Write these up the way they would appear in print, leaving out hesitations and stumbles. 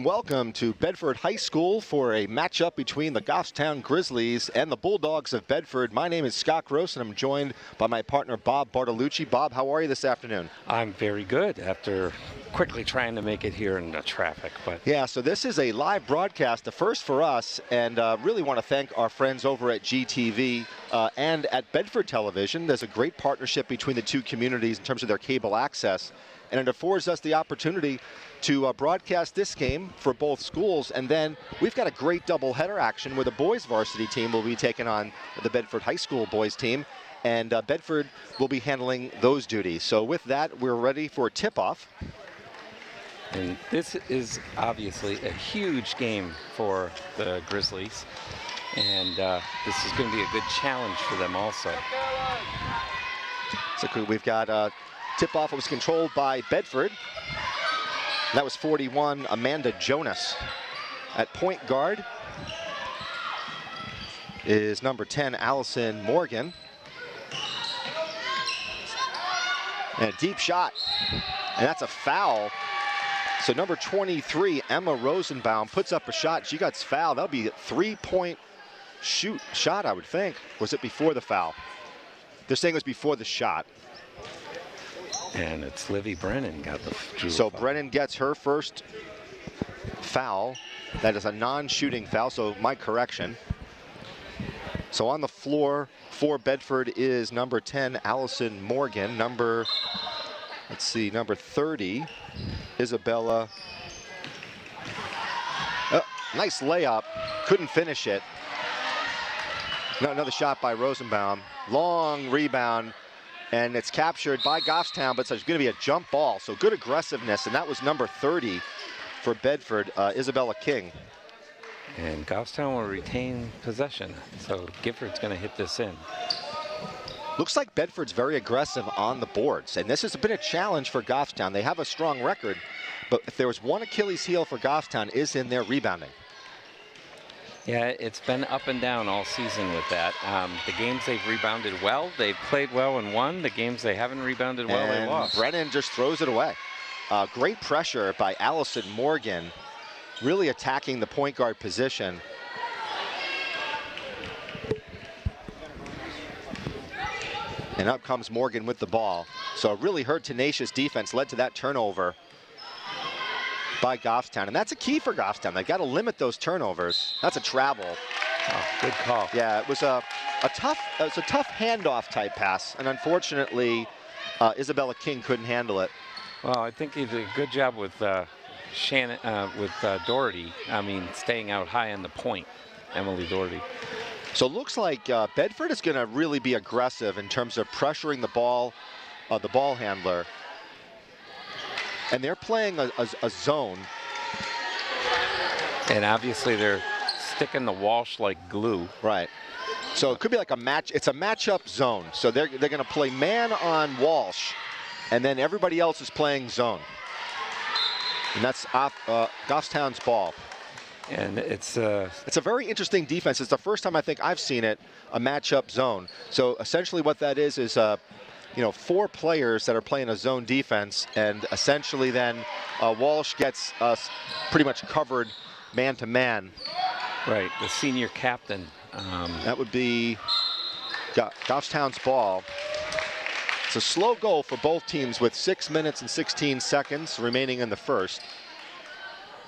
welcome to Bedford High School for a matchup between the Goffstown Grizzlies and the Bulldogs of Bedford. My name is Scott Gross, and I'm joined by my partner, Bob Bartolucci. Bob, how are you this afternoon? I'm very good after quickly trying to make it here in the traffic. But yeah, so this is a live broadcast, the first for us, and really want to thank our friends over at GTV and at Bedford Television. There's a great partnership between the two communities in terms of their cable access, and it affords us the opportunity to broadcast this game for both schools. And then we've got a great doubleheader action where the boys varsity team will be taking on the Bedford High School boys team, and Bedford will be handling those duties. So with that, we're ready for tip-off. And this is obviously a huge game for the Grizzlies, and this is going to be a good challenge for them also. So we've got tip-off. It was controlled by Bedford. That was 41, Amanda Jonas. At point guard is number 10, Allison Morgan. And a deep shot, and that's a foul. So number 23, Emma Rosenbaum, puts up a shot. She got fouled. That'll be a three-point shot, I would think. Was it before the foul? They're saying it was before the shot. And it's Livy Brennan got the So foul. Brennan gets her first foul. That is a non-shooting foul, so my correction. So on the floor for Bedford is number 10, Allison Morgan. Number 30, Isabella. Nice layup, couldn't finish it. No, another shot by Rosenbaum. Long rebound. And it's captured by Goffstown, but it's going to be a jump ball. So good aggressiveness, and that was number 30 for Bedford, Isabella King. And Goffstown will retain possession, so Gifford's going to hit this in. Looks like Bedford's very aggressive on the boards, and this has been a challenge for Goffstown. They have a strong record, but if there was one Achilles heel for Goffstown, is in their rebounding. Yeah, it's been up and down all season with that. The games they've rebounded well, they've played well and won. The games they haven't rebounded well, they lost. Brennan just throws it away. Great pressure by Allison Morgan, really attacking the point guard position. And up comes Morgan with the ball. So really her tenacious defense led to that turnover by Goffstown, and that's a key for Goffstown. They've got to limit those turnovers. That's a travel. Oh, good call. Yeah, it was a tough handoff type pass, and unfortunately, Isabella King couldn't handle it. Well, I think he did a good job with Doherty. I mean, staying out high on the point, Emily Doherty. So it looks like Bedford is going to really be aggressive in terms of pressuring the ball handler. And they're playing a zone. And obviously they're sticking the Walsh like glue. Right. So it could be like a match. It's a matchup zone. So they're going to play man on Walsh, and then everybody else is playing zone. And that's off Goffstown's ball. And it's a very interesting defense. It's the first time I think I've seen it, a matchup zone. So essentially what that is 4 players that are playing a zone defense, and essentially then Walsh gets us pretty much covered man-to-man. Right, the senior captain. That would be Goffstown's ball. It's a slow goal for both teams with 6 minutes and 16 seconds remaining in the first.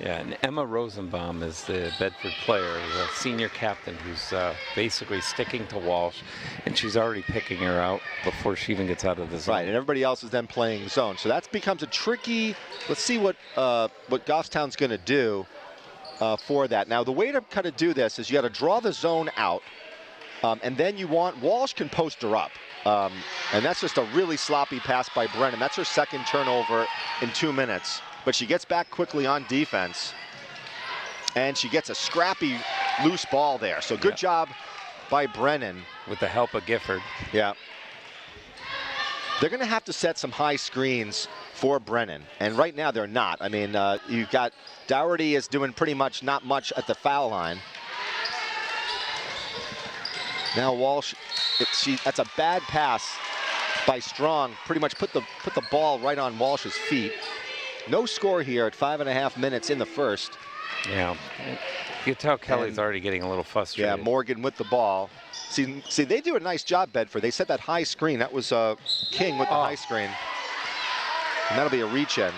Yeah, and Emma Rosenbaum is the Bedford player, the senior captain, who's basically sticking to Walsh, and she's already picking her out before she even gets out of the zone. Right, and everybody else is then playing zone. So that becomes a tricky, let's see what Goffstown's going to do for that. Now, the way to kind of do this is you got to draw the zone out, and then Walsh can post her up. And that's just a really sloppy pass by Brennan. That's her second turnover in 2 minutes. But she gets back quickly on defense, and she gets a scrappy loose ball there. So good job by Brennan. With the help of Gifford. Yeah. They're going to have to set some high screens for Brennan, and right now they're not. I mean, you've got Dougherty is doing pretty much not much at the foul line. Now Walsh, that's a bad pass by Strong. Pretty much put the ball right on Walsh's feet. no score here at 5.5 minutes in the first. Yeah. You can tell Kelly's already getting a little frustrated. Yeah, Morgan with the ball. See, they do a nice job, Bedford. They set that high screen. That was King with the high screen. And that'll be a reach-in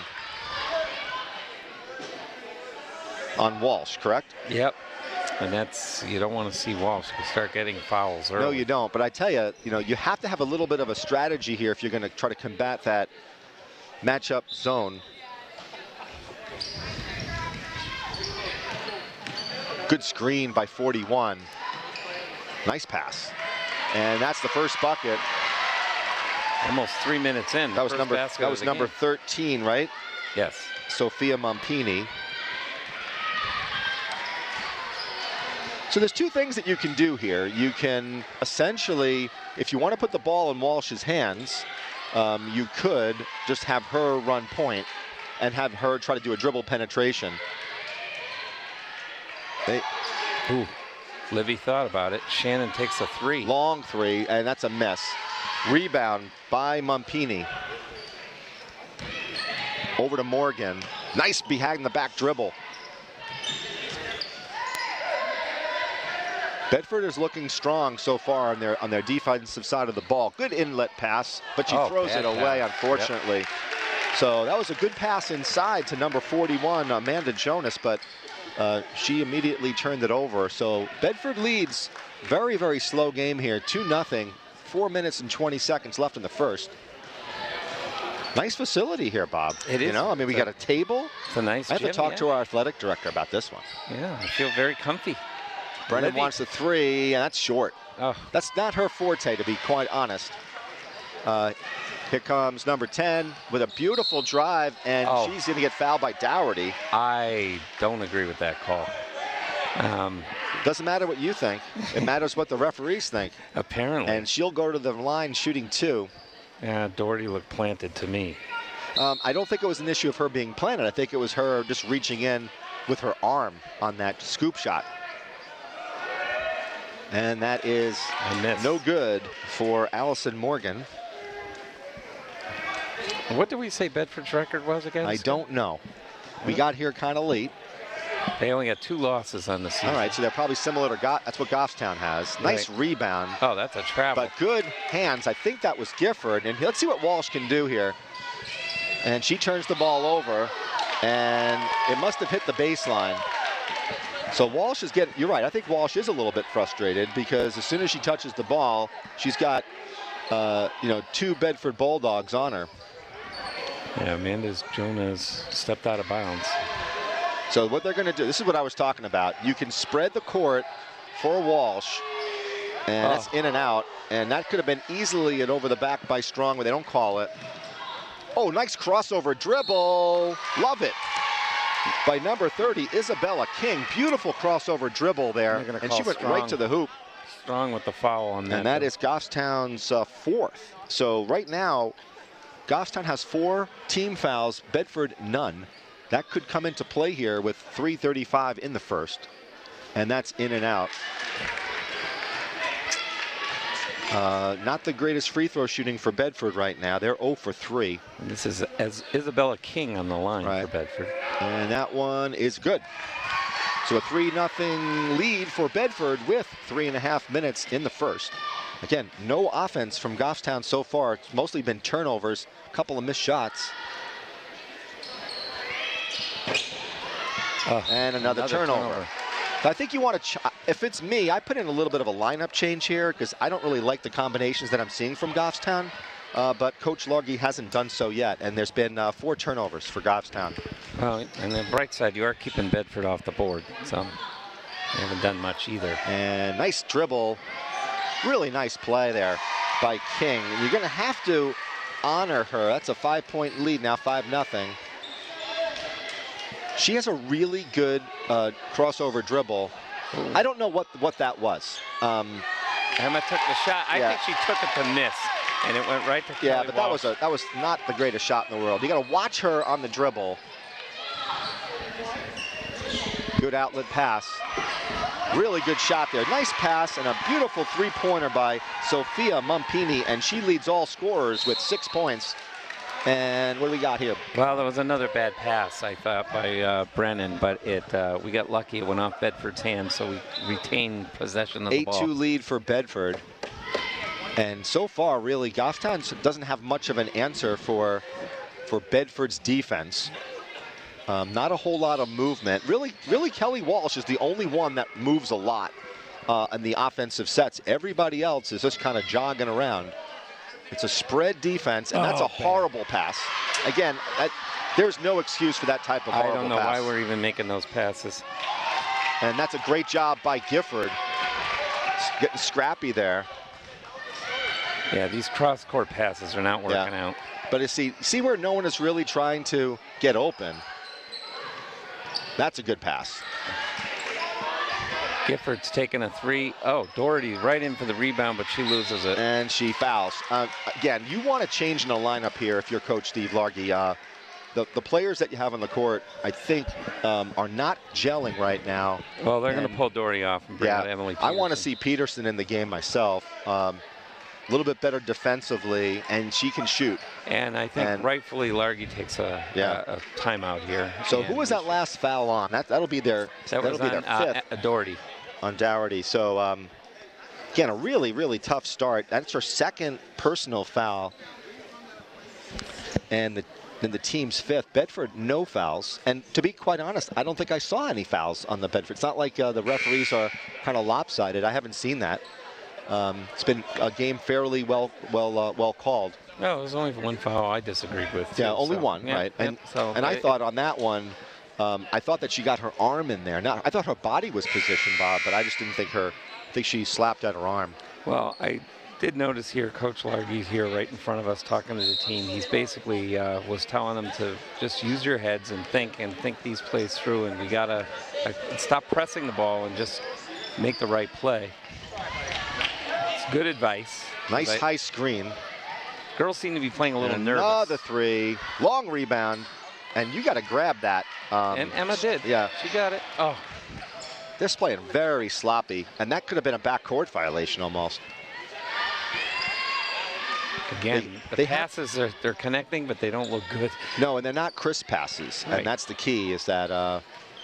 on Walsh, correct? Yep. And that's, you don't want to see Walsh start getting fouls early. No, you don't. But I tell you, you have to have a little bit of a strategy here if you're going to try to combat that matchup zone. Good screen by 41. Nice pass. And that's the first bucket. Almost 3 minutes in. That was number 13, right? Yes. Sophia Mumpini. So there's two things that you can do here. You can essentially, if you want to put the ball in Walsh's hands, you could just have her run point and have her try to do a dribble penetration. Ooh, Livy thought about it. Shannon takes a three. Long three, and that's a miss. Rebound by Mumpini. Over to Morgan. Nice behind the back dribble. Bedford is looking strong so far on their defensive side of the ball. Good inlet pass, but she throws it away, unfortunately. Yep. So that was a good pass inside to number 41, Amanda Jonas, but she immediately turned it over. So Bedford leads. Very, very slow game here. 2-0. 4 minutes and 20 seconds left in the first. Nice facility here, Bob. It is. I mean, we got a table. It's a nice I have gym, to talk to our athletic director about this one. Yeah, I feel very comfy. Brennan wants the three, and that's short. Oh. That's not her forte, to be quite honest. Here comes number 10 with a beautiful drive, and she's going to get fouled by Dougherty. I don't agree with that call. Doesn't matter what you think. It matters what the referees think. Apparently. And she'll go to the line shooting 2. Yeah, Dougherty looked planted to me. I don't think it was an issue of her being planted. I think it was her just reaching in with her arm on that scoop shot. And that is no good for Allison Morgan. What did we say Bedford's record was again? I don't know. We got here kind of late. They only got 2 losses on the season. All right, so they're probably similar to that's what Goffstown has. Nice rebound. Oh, that's a travel. But good hands. I think that was Gifford. And let's see what Walsh can do here. And she turns the ball over, and it must have hit the baseline. So Walsh is you're right, I think Walsh is a little bit frustrated because as soon as she touches the ball, she's got, 2 Bedford Bulldogs on her. Yeah, Amanda Jonas stepped out of bounds. So what they're going to do, this is what I was talking about. You can spread the court for Walsh, and that's in and out. And that could have been easily an over the back by Strong, but they don't call it. Oh, nice crossover dribble. Love it. By number 30, Isabella King. Beautiful crossover dribble there. And she went right to the hoop. Strong with the foul on that. And that is Goffstown's 4th. So right now, Goffstown has 4 team fouls, Bedford none. That could come into play here with 3:35 in the first. And that's in and out. Not the greatest free throw shooting for Bedford right now. They're 0 for 3. This is Isabella King on the line for Bedford. And that one is good. So a 3-0 lead for Bedford with 3.5 minutes in the first. Again, no offense from Goffstown so far. It's mostly been turnovers, a couple of missed shots. And another turnover. So I think you want to, if it's me, I put in a little bit of a lineup change here because I don't really like the combinations that I'm seeing from Goffstown. But Coach Largy hasn't done so yet, and there's been 4 turnovers for Goffstown. Well, and the bright side, you are keeping Bedford off the board, so they haven't done much either. And nice dribble, really nice play there by King. And you're going to have to honor her. That's a 5-point lead now, 5-0. She has a really good crossover dribble. Ooh. I don't know what that was. Emma took the shot. I think she took it to miss, and it went right to Kelly Yeah, but Walsh. that was not the greatest shot in the world. You got to watch her on the dribble. Good outlet pass. Really good shot there. Nice pass and a beautiful 3-pointer by Sophia Mumpini, and she leads all scorers with 6 points. And what do we got here? Well, there was another bad pass, I thought, by Brennan, but we got lucky. It went off Bedford's hand, so we retained possession of the ball. 8-2 lead for Bedford. And so far, really, Goffstown doesn't have much of an answer for Bedford's defense. Not a whole lot of movement. Really, Kelly Walsh is the only one that moves a lot in the offensive sets. Everybody else is just kind of jogging around. It's a spread defense, and that's a horrible pass. Again, there's no excuse for that type of horrible pass. I don't know why we're even making those passes. And that's a great job by Gifford. Getting scrappy there. Yeah, these cross-court passes are not working out. But you see where no one is really trying to get open. That's a good pass. Gifford's taking a 3. Oh, Doherty right in for the rebound, but she loses it. And she fouls. Again, you want to change in the lineup here if you're Coach Steve Largy. The players that you have on the court, I think, are not gelling right now. Well, they're going to pull Doherty off and bring out Emily Peterson. I want to see Peterson in the game myself. A little bit better defensively, and she can shoot. And I think rightfully Largy takes a timeout here. So who was that last foul on? That'll be their fifth. Doherty. On Doherty. So again, a really tough start. That's her second personal foul, and the team's fifth. Bedford, no fouls. And to be quite honest, I don't think I saw any fouls on the Bedford. It's not like the referees are kind of lopsided. I haven't seen that. It's been a game fairly well called. No, it was only one foul I disagreed with. Yeah, only one, right? And I thought on that one, I thought that she got her arm in there. Now, I thought her body was positioned, Bob, but I just didn't think she slapped at her arm. Well, I did notice here, Coach Largy's here right in front of us talking to the team. He's basically was telling them to just use your heads and think these plays through, and we gotta stop pressing the ball and just make the right play. It's good advice. Nice high screen. Girls seem to be playing a little nervous. Another 3, long rebound, and you got to grab that. And Emma did. Yeah, she got it. Oh, they're playing very sloppy, and that could have been a backcourt violation almost. Again, the passes they're connecting, but they don't look good. No, and they're not crisp passes, and that's the key. Is that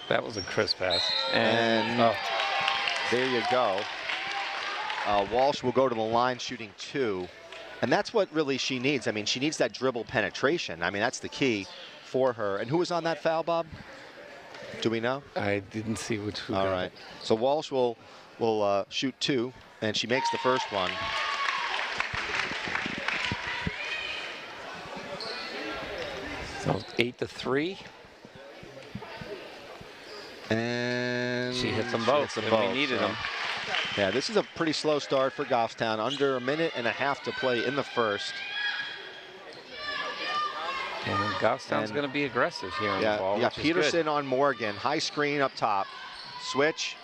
that was a crisp pass. And there you go. Walsh will go to the line shooting 2. And that's what really she needs. I mean, she needs that dribble penetration. I mean, that's the key for her. And who was on that foul, Bob? Do we know? I didn't see who. All right. So Walsh will shoot 2, and she makes the first one. So 8-3. And she hits them both. We needed them. Yeah, this is a pretty slow start for Goffstown. Under a minute and a half to play in the first. And Goffstown's going to be aggressive here on the ball. You got Peterson on Morgan. High screen up top. Switch.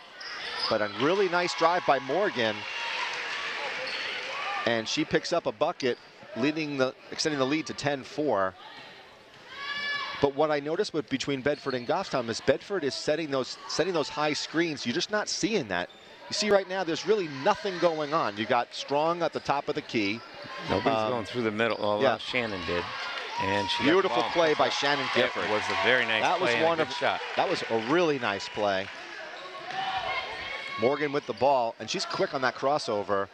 But a really nice drive by Morgan. And she picks up a bucket, extending the lead to 10-4. But what I noticed between Bedford and Goffstown is Bedford is setting those high screens. You're just not seeing that. You see right now, there's really nothing going on. You got Strong at the top of the key. Nobody's going through the middle. Well, Shannon did. And she beautiful play by Shannon Gifford. It was a very nice play and a good shot. That was a really nice play. Morgan with the ball, and she's quick on that crossover.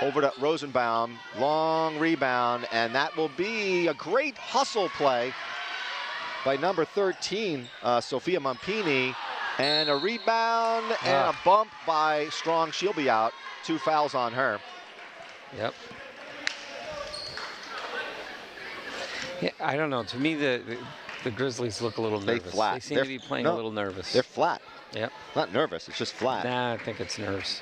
Over to Rosenbaum, long rebound, and that will be a great hustle play by number 13, Sophia Mampini. And a rebound and a bump by Strong. She'll be out. 2 fouls on her. Yep. Yeah, I don't know. To me, the Grizzlies look a little nervous. They seem to be playing a little nervous. They're flat. Yep. Not nervous. It's just flat. Nah, I think it's nerves.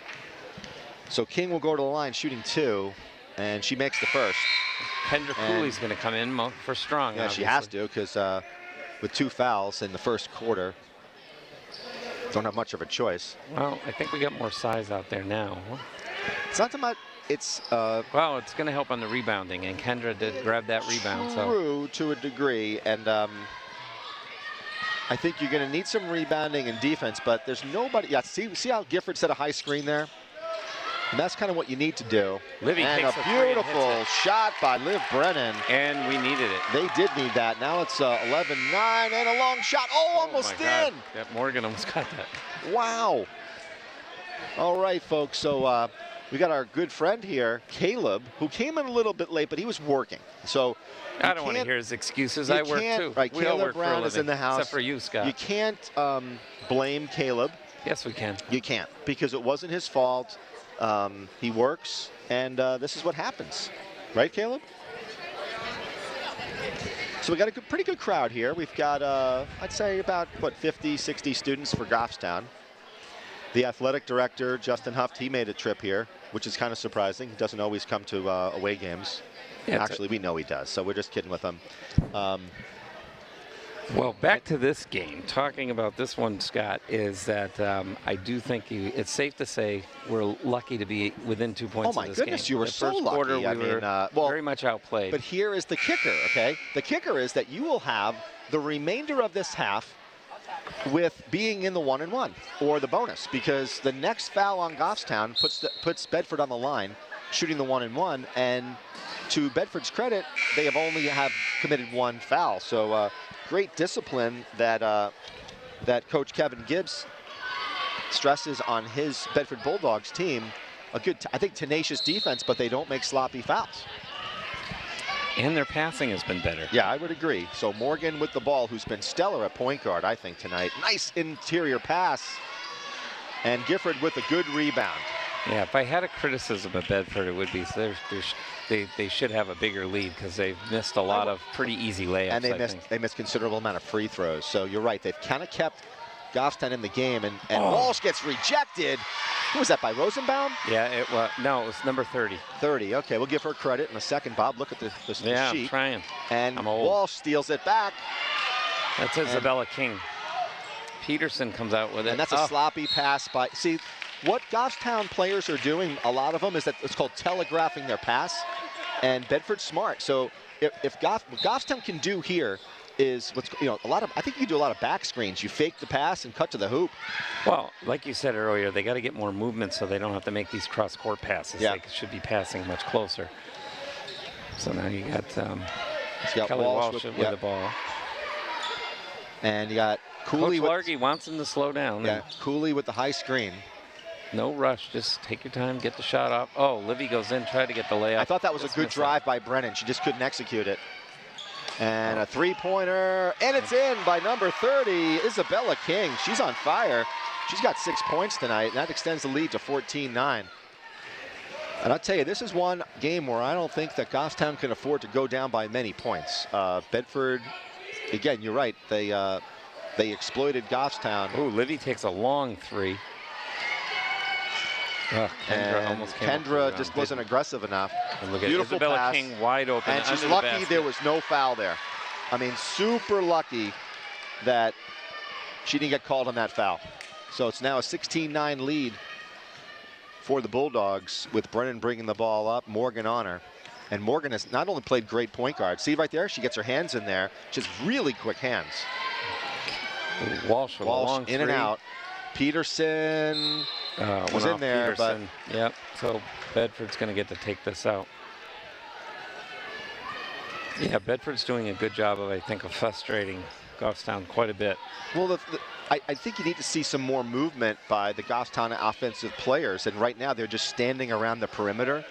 So King will go to the line shooting 2, and she makes the first. Kendra Cooley's going to come in for Strong. Yeah, obviously. she has to because with 2 fouls in the first quarter, don't have much of a choice. Well, I think we got more size out there now. It's not too much. It's well, it's going to help on the rebounding, and Kendra did grab that rebound. True to a degree, and I think you're going to need some rebounding and defense, but there's nobody. Yeah, see how Gifford set a high screen there. And that's kind of what you need to do. Livy and takes a a three and beautiful hits it. shot by Liv Brennan. And we needed it. They did need that. Now it's 11-9 and a long shot. Oh, almost my God. in. Yeah, Morgan almost got that. Wow. All right, folks. So we got our good friend here, Caleb, who came in a little bit late, but he was working. So I don't want to hear his excuses. I work too. Right, We all Caleb work for a Brown is living, in the house. except for you, Scott. You can't blame Caleb. Yes, we can. You can't, because it wasn't his fault. He works, and this is what happens. Right, Caleb? So we got a pretty good crowd here. We've got, I'd say about, 50, 60 students for Goffstown. The athletic director, Justin Huft, he made a trip here, which is kind of surprising. He doesn't always come to away games. Yeah, actually, we know he does, so we're just kidding with him. Well, back to this game. Talking about this one, Scott, is that I do think it's safe to say we're lucky to be within 2 points. Oh my in this goodness, game. you were the so first lucky. quarter, I we mean, were well, very much outplayed. But here is the kicker, okay? The kicker is that you will have the remainder of this half with being in the 1-1 or the bonus, because the next foul on Goffstown puts Bedford on the line, shooting the 1-1, and to Bedford's credit, they have committed one foul. So great discipline that that Coach Kevin Gibbs stresses on his Bedford Bulldogs team. A good, I think, tenacious defense, but they don't make sloppy fouls. And their passing has been better. Yeah, I would agree. So Morgan with the ball, who's been stellar at point guard, I think, tonight. Nice interior pass. And Gifford with a good rebound. Yeah, if I had a criticism of Bedford, it would be they should have a bigger lead because they've missed a lot of pretty easy layups. And they missed considerable amount of free throws. So you're right, they've kind of kept Goffstown in the game, and Walsh gets rejected. Who was that, by Rosenbaum? Yeah, it was. No, it was number 30. 30, okay, we'll give her credit in a second. Bob, look at the sheet. Yeah, I'm trying. And I'm old. Walsh steals it back. That's Isabella King. Peterson comes out with it. And that's a sloppy pass by, see, what Goffstown players are doing, a lot of them, is that it's called telegraphing their pass, and Bedford's smart. So if what Goffstown can do here is I think you do a lot of back screens. You fake the pass and cut to the hoop. Well, like you said earlier, they got to get more movement so they don't have to make these cross-court passes. Yeah. They should be passing much closer. So now you got, Kelly Walsh with the ball. And you got Cooley. Coach Largy wants him to slow down. Yeah, Cooley with the high screen. No rush, just take your time, get the shot off. Oh, Livy goes in, try to get the layup. I thought that was a good drive by Brennan. She just couldn't execute it. And a three-pointer, and it's in by number 30, Isabella King. She's on fire. She's got 6 points tonight, and that extends the lead to 14-9. And I'll tell you, this is one game where I don't think that Goffstown can afford to go down by many points. Bedford, again, you're right. They exploited Goffstown. Ooh, Livy takes a long three. Kendra almost came up just wasn't aggressive enough. And look at Beautiful Isabella pass. King wide open. And she's under the lucky basket. there was no foul there. I mean, super lucky that she didn't get called on that foul. So it's now a 16-9 lead for the Bulldogs, with Brennan bringing the ball up, Morgan on her. And Morgan has not only played great point guard. See right there? She gets her hands in there. Just really quick hands. Walsh with a long in and three. out. Peterson was in there, Peterson. Yep. So Bedford's going to get to take this out. Yeah, Bedford's doing a good job of, I think, of frustrating Goffstown quite a bit. Well, I think you need to see some more movement by the Goffstown offensive players, and right now they're just standing around the perimeter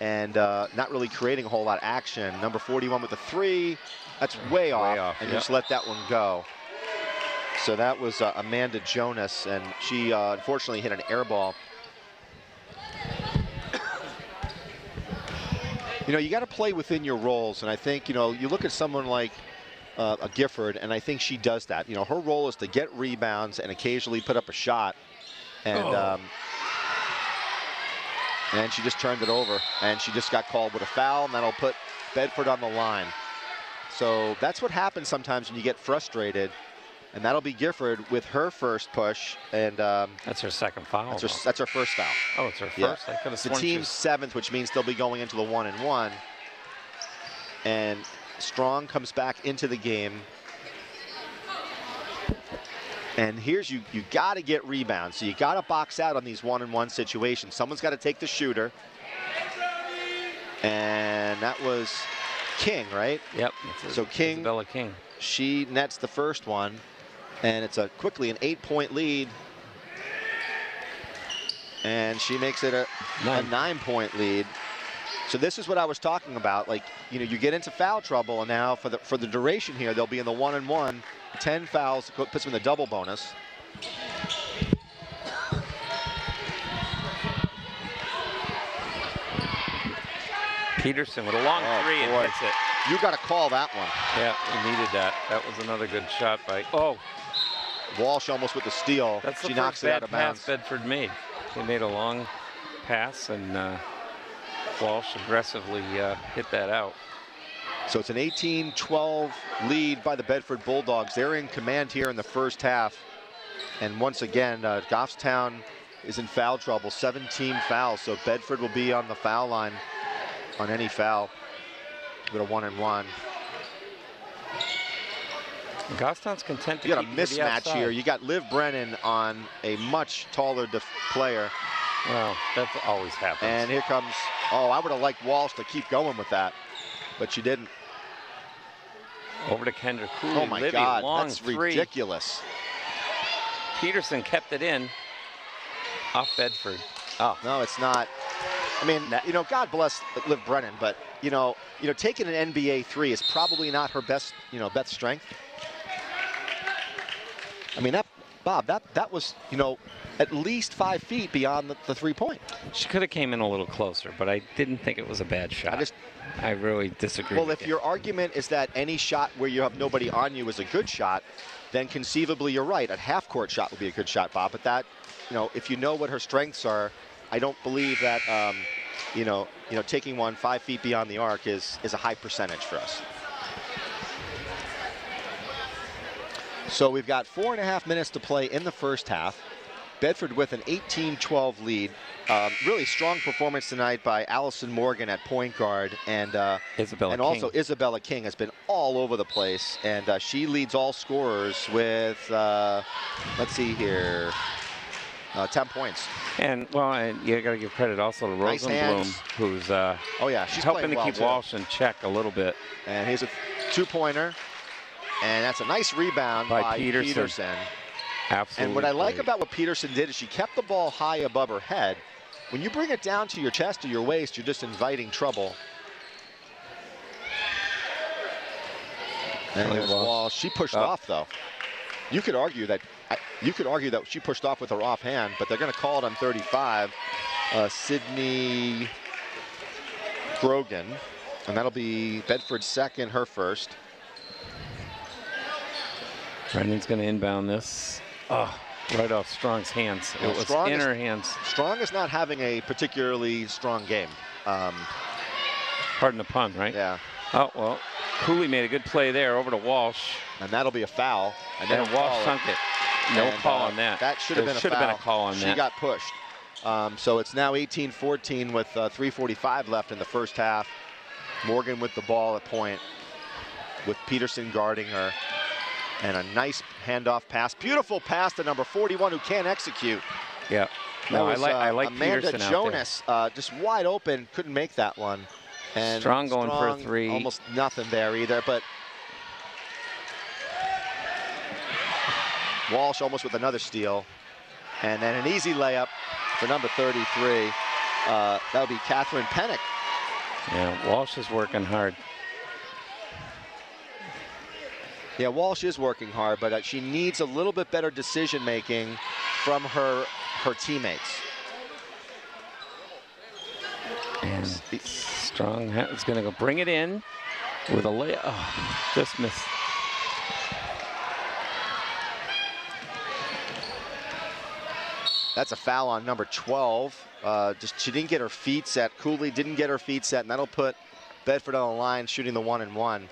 and not really creating a whole lot of action. Number 41 with the three, that's way off, and just let that one go. So that was Amanda Jonas, and she unfortunately hit an air ball. You got to play within your roles, and I think, you look at someone like a Gifford, and I think she does that. Her role is to get rebounds and occasionally put up a shot, and and she just turned it over, and she just got called with a foul, and that'll put Bedford on the line. So that's what happens sometimes when you get frustrated. And that'll be Gifford with her first push, and that's her second foul. That's her first foul. Oh, it's her first. Yeah. I could have The sworn team's seventh, which means they'll be going into the 1-1. And Strong comes back into the game. And here's you got to get rebounds. So you got to box out on these 1-on-1 situations. Someone's got to take the shooter. And that was King, right? Yep. So King, Isabella King. She nets the first one. And it's quickly an 8-point lead. And she makes it a 9-point lead. So this is what I was talking about. Like, you know, you get into foul trouble, and now for the duration here, they'll be in the 1-on-1. 10 fouls puts them in the double bonus. Peterson with a long three and hits it. You got to call that one. Yeah, we needed that. That was another good shot by. Oh, Walsh almost with the steal. That's the she first knocks it bad out of pass bounds. Bedford made. They made a long pass, and Walsh aggressively hit that out. So it's an 18-12 lead by the Bedford Bulldogs. They're in command here in the first half. And once again, Goffstown is in foul trouble, 17 fouls. So Bedford will be on the foul line on any foul with a 1-on-1. Goffstown's content to You got a keep it to the mismatch outside. here. You got Liv Brennan on a much taller player. Well, that always happens. And here comes, I would have liked Walsh to keep going with that, but she didn't. Over to Kendra Cooley. Oh my Libby, God, long that's three. ridiculous. Peterson kept it in off Bedford. Oh, no, it's not. I mean, you know, God bless Liv Brennan, but you know, taking an NBA three is probably not her best strength. I mean, Bob, that was, at least 5 feet beyond the 3-point. She could have came in a little closer, but I didn't think it was a bad shot. I really disagree. Well, with if your argument is that any shot where you have nobody on you is a good shot, then conceivably you're right. A half-court shot would be a good shot, Bob. But that, if you know what her strengths are, I don't believe that, taking one 5 feet beyond the arc is a high percentage for us. So we've got 4.5 minutes to play in the first half. Bedford with an 18-12 lead. Really strong performance tonight by Allison Morgan at point guard, and also Isabella King has been all over the place, and she leads all scorers with let's see here, 10 points. And you got to give credit also to Nice Rosenblum, hands. who's she's helping to well keep too. Walsh in check a little bit. And here's a 2-pointer, and that's a nice rebound by Peterson. Absolutely. And what I like great. about what Peterson did is she kept the ball high above her head. When you bring it down to your chest or your waist, you're just inviting trouble. And there's Walsh. She pushed off, though. You could argue that she pushed off with her offhand, but they're going to call it on 35. Sydney Grogan, and that'll be Bedford's second, her first. Brendan's going to inbound this. Oh, right off Strong's hands. It was in her hands. Strong is not having a particularly strong game. Pardon the pun, right? Yeah. Oh, well, Cooley made a good play there over to Walsh. And that'll be a foul. And then Walsh sunk it. No call on that. That should have been a foul. Should have been a call on that. She got pushed. So it's now 18-14 with 3:45 left in the first half. Morgan with the ball at point with Peterson guarding her. And a nice handoff pass. Beautiful pass to number 41 who can't execute. Yeah. No, I like Amanda Peterson Jonas, just wide open, couldn't make that one. And Strong going for a three. Almost nothing there either, but Walsh almost with another steal. And then an easy layup for number 33. That'll be Catherine Pennick. Yeah, Walsh is working hard. Yeah, Walsh is working hard, but she needs a little bit better decision making from her teammates. And Strong is going to go bring it in with a layup. Oh, just missed. That's a foul on number 12. She didn't get her feet set. Cooley didn't get her feet set, and that'll put Bedford on the line shooting the 1-and-1.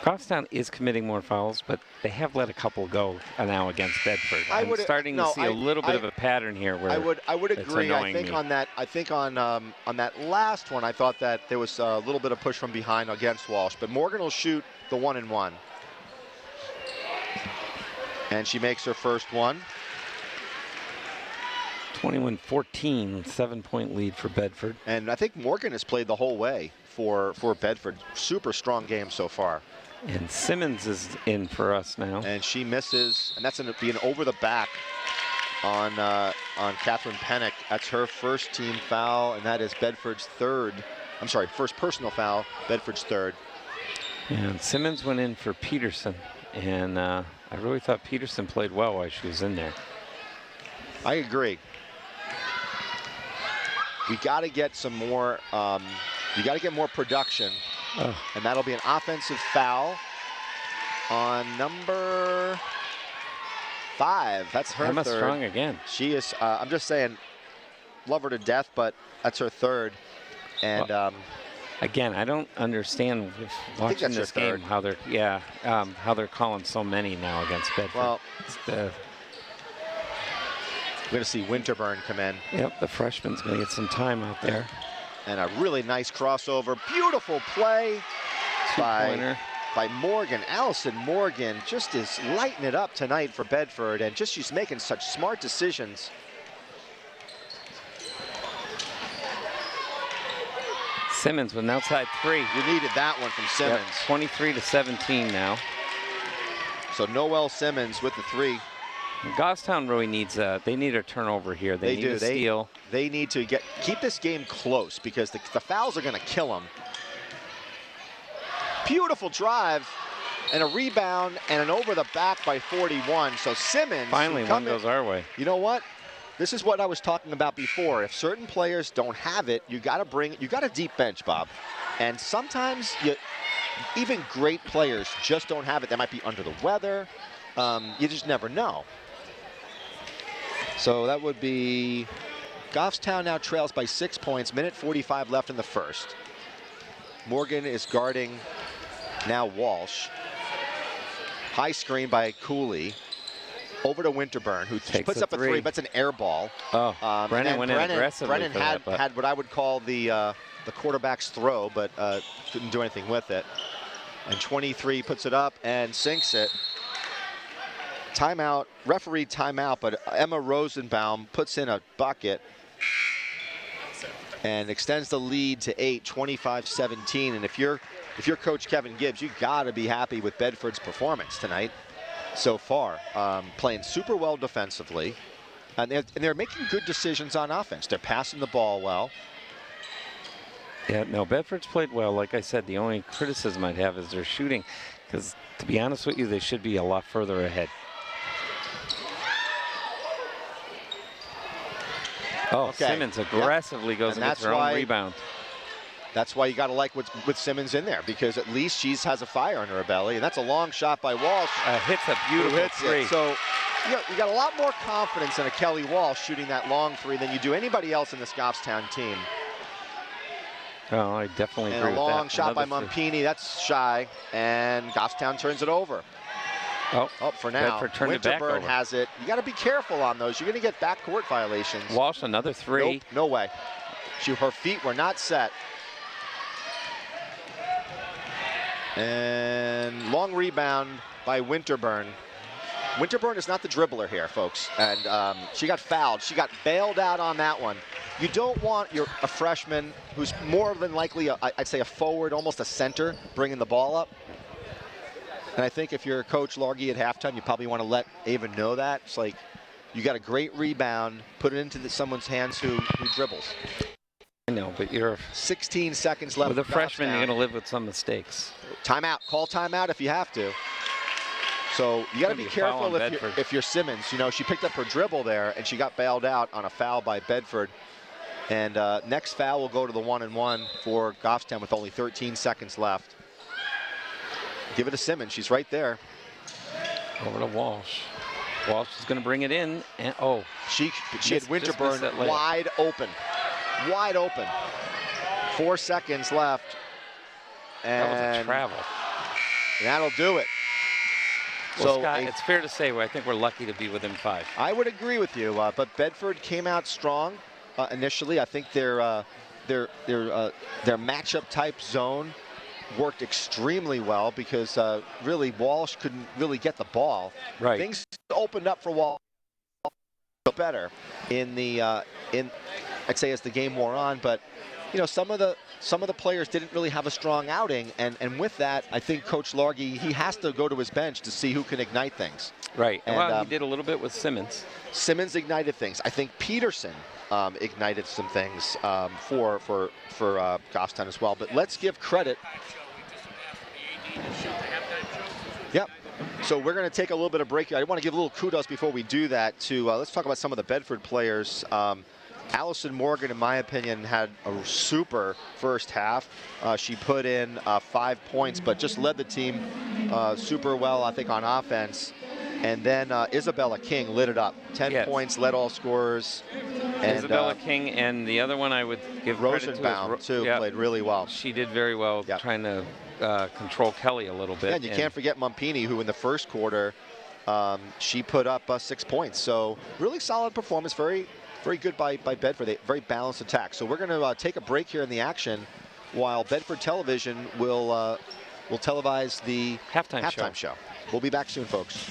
Goffstown is committing more fouls, but they have let a couple go now against Bedford. I'm starting to see a little bit of a pattern here where I would agree. I think me. on that last one, I thought that there was a little bit of push from behind against Walsh, but Morgan will shoot the 1-and-1. And she makes her first one. 21-14, 7-point lead for Bedford. And I think Morgan has played the whole way for Bedford. Super strong game so far. And Simmons is in for us now. And she misses, and that's going to be an over the back on Catherine Pennick. That's her first team foul, and that is Bedford's third. I'm sorry, first personal foul, Bedford's third. And Simmons went in for Peterson, and I really thought Peterson played well while she was in there. I agree. We got to get some more. You got to get more production, and that'll be an offensive foul on number 5. That's her Emma third. Strong again. She is. I'm just saying, love her to death, but that's her third. And again, I don't understand watching this game how they're calling so many now against Bedford. Well, we're going to see Winterburn come in. Yep, the freshman's going to get some time out there. And a really nice crossover. Beautiful play by Morgan. Allison Morgan just is lighting it up tonight for Bedford, and just she's making such smart decisions. Simmons with an outside 3. You needed that one from Simmons. Yep, 23-17 now. So Noelle Simmons with the 3. Goffstown really needs they need a turnover here. They need a steal. They need to keep this game close because the fouls are going to kill them. Beautiful drive and a rebound and an over the back by 41. So Simmons finally one goes our way. You know what? This is what I was talking about before. If certain players don't have it, you got a deep bench, Bob. And sometimes even great players just don't have it. They might be under the weather. You just never know. So that would be Goffstown now trails by 6 points. Minute 45 left in the first. Morgan is guarding now Walsh. High screen by Cooley. Over to Winterburn, who puts up a 3, but it's an air ball. Oh, Brennan went in aggressively. Brennan had what I would call the quarterback's throw, but couldn't do anything with it. And 23 puts it up and sinks it. Timeout, referee timeout, but Emma Rosenbaum puts in a bucket and extends the lead to 8, 25-17. And if you're Coach Kevin Gibbs, you got to be happy with Bedford's performance tonight so far. Playing super well defensively, and they're making good decisions on offense. They're passing the ball well. Yeah, no, Bedford's played well. Like I said, the only criticism I'd have is their shooting, because to be honest with you, they should be a lot further ahead. Oh, okay. Simmons aggressively goes and gets her own rebound. That's why you got to like what's with Simmons in there, because at least she has a fire under her belly, and that's a long shot by Walsh. Hits a beautiful 3. So you got a lot more confidence in a Kelly Walsh shooting that long 3 than you do anybody else in this Goffstown team. Oh, I definitely agree with that. And a long shot by Mumpini, that's shy, and Goffstown turns it over. Oh, for now. Winterburn has it. You got to be careful on those. You're going to get backcourt violations. Walsh, another 3. Nope, no way. Her feet were not set. And long rebound by Winterburn. Winterburn is not the dribbler here, folks. And she got fouled. She got bailed out on that one. You don't want a freshman who's more than likely, I'd say a forward, almost a center, bringing the ball up. And I think if you're Coach Largy at halftime, you probably want to let Ava know that. It's like, you got a great rebound, put it into someone's hands who dribbles. I know, but you're 16 seconds left. With a freshman, you're going to live with some mistakes. Timeout. Call timeout if you have to. So you got to be careful if you're Simmons. You know, she picked up her dribble there, and she got bailed out on a foul by Bedford. And next foul will go to the 1-and-1 for Goffstown with only 13 seconds left. Give it to Simmons. She's right there. Over to Walsh. Walsh is going to bring it in, and she had Winterburn wide open. Wide open. 4 seconds left. And that was a travel. That'll do it. Well, So Scott, it's fair to say I think we're lucky to be within 5. I would agree with you, but Bedford came out strong initially. I think their matchup type zone worked extremely well because really Walsh couldn't really get the ball. Right. Things opened up for Walsh better in the I'd say as the game wore on, but you know some of the players didn't really have a strong outing, and with that I think Coach Largy, he has to go to his bench to see who can ignite things. Right. And, well, he did a little bit with Simmons. Simmons ignited things. I think Peterson ignited some things for Goffstown as well. But let's give credit. Yep. So we're going to take a little bit of break. I want to give a little kudos before we do that to let's talk about some of the Bedford players. Allison Morgan, in my opinion, had a super first half. She put in 5 points, but just led the team super well, I think, on offense. And then Isabella King lit it up. 10 points, led all scorers. And Isabella King, and the other one I would give Rosenbaum, credit to too, played really well. She did very well trying to control Kelly a little bit. Yeah, and you can't forget Mumpini, who in the first quarter, she put up 6 points. So really solid performance, very good by Bedford. Very balanced attack. So we're going to take a break here in the action while Bedford Television will televise the halftime show. We'll be back soon, folks.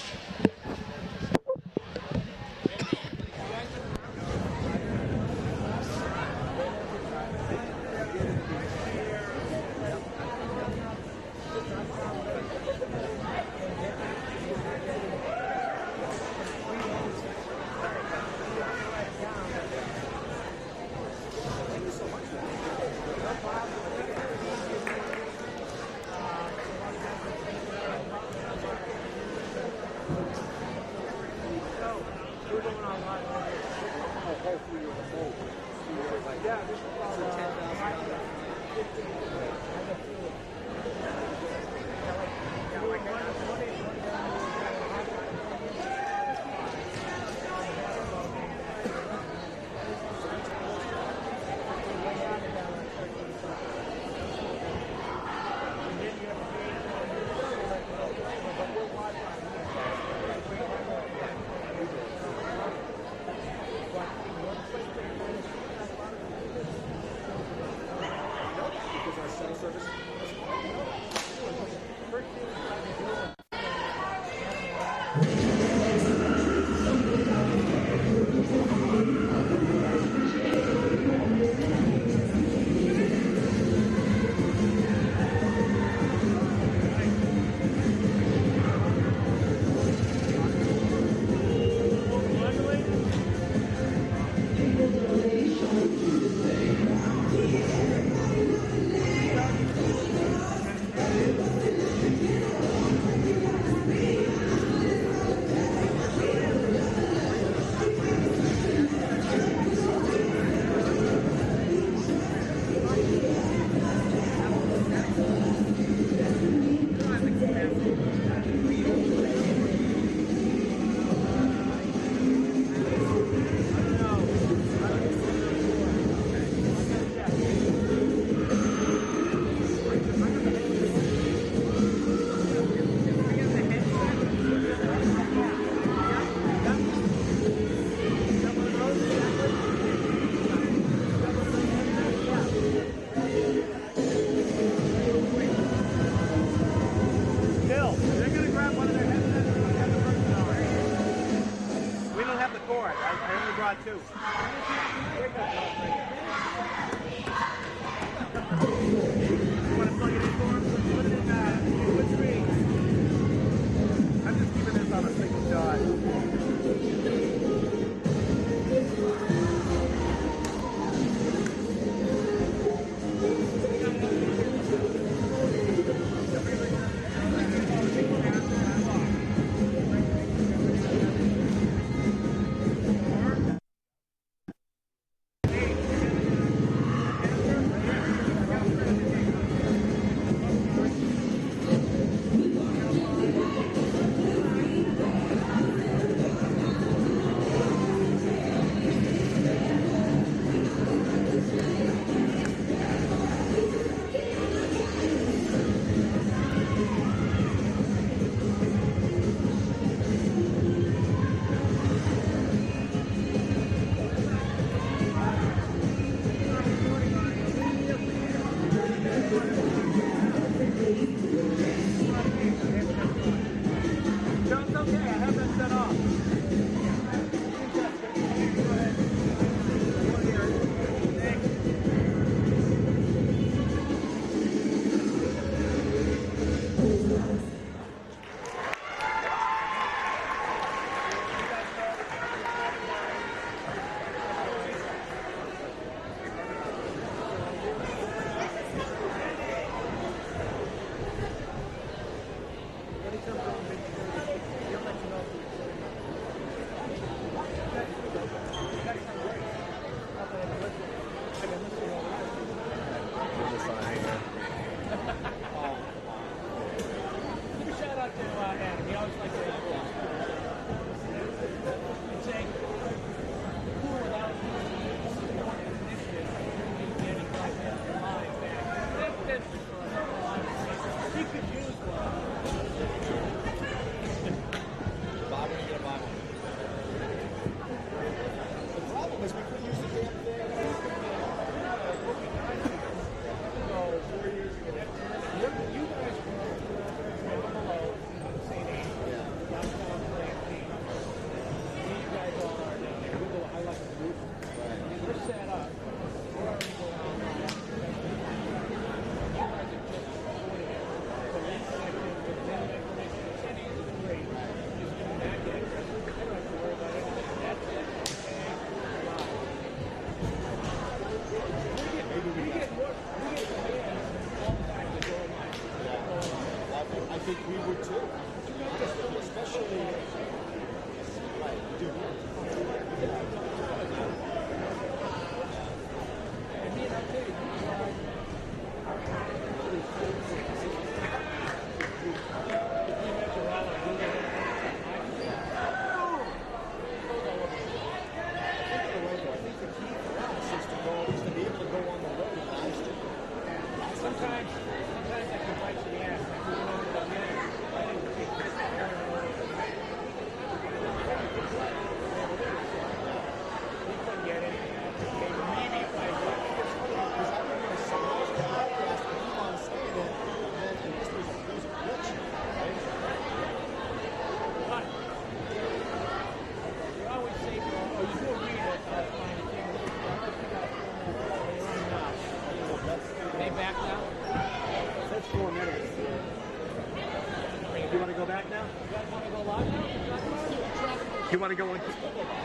You want to go in?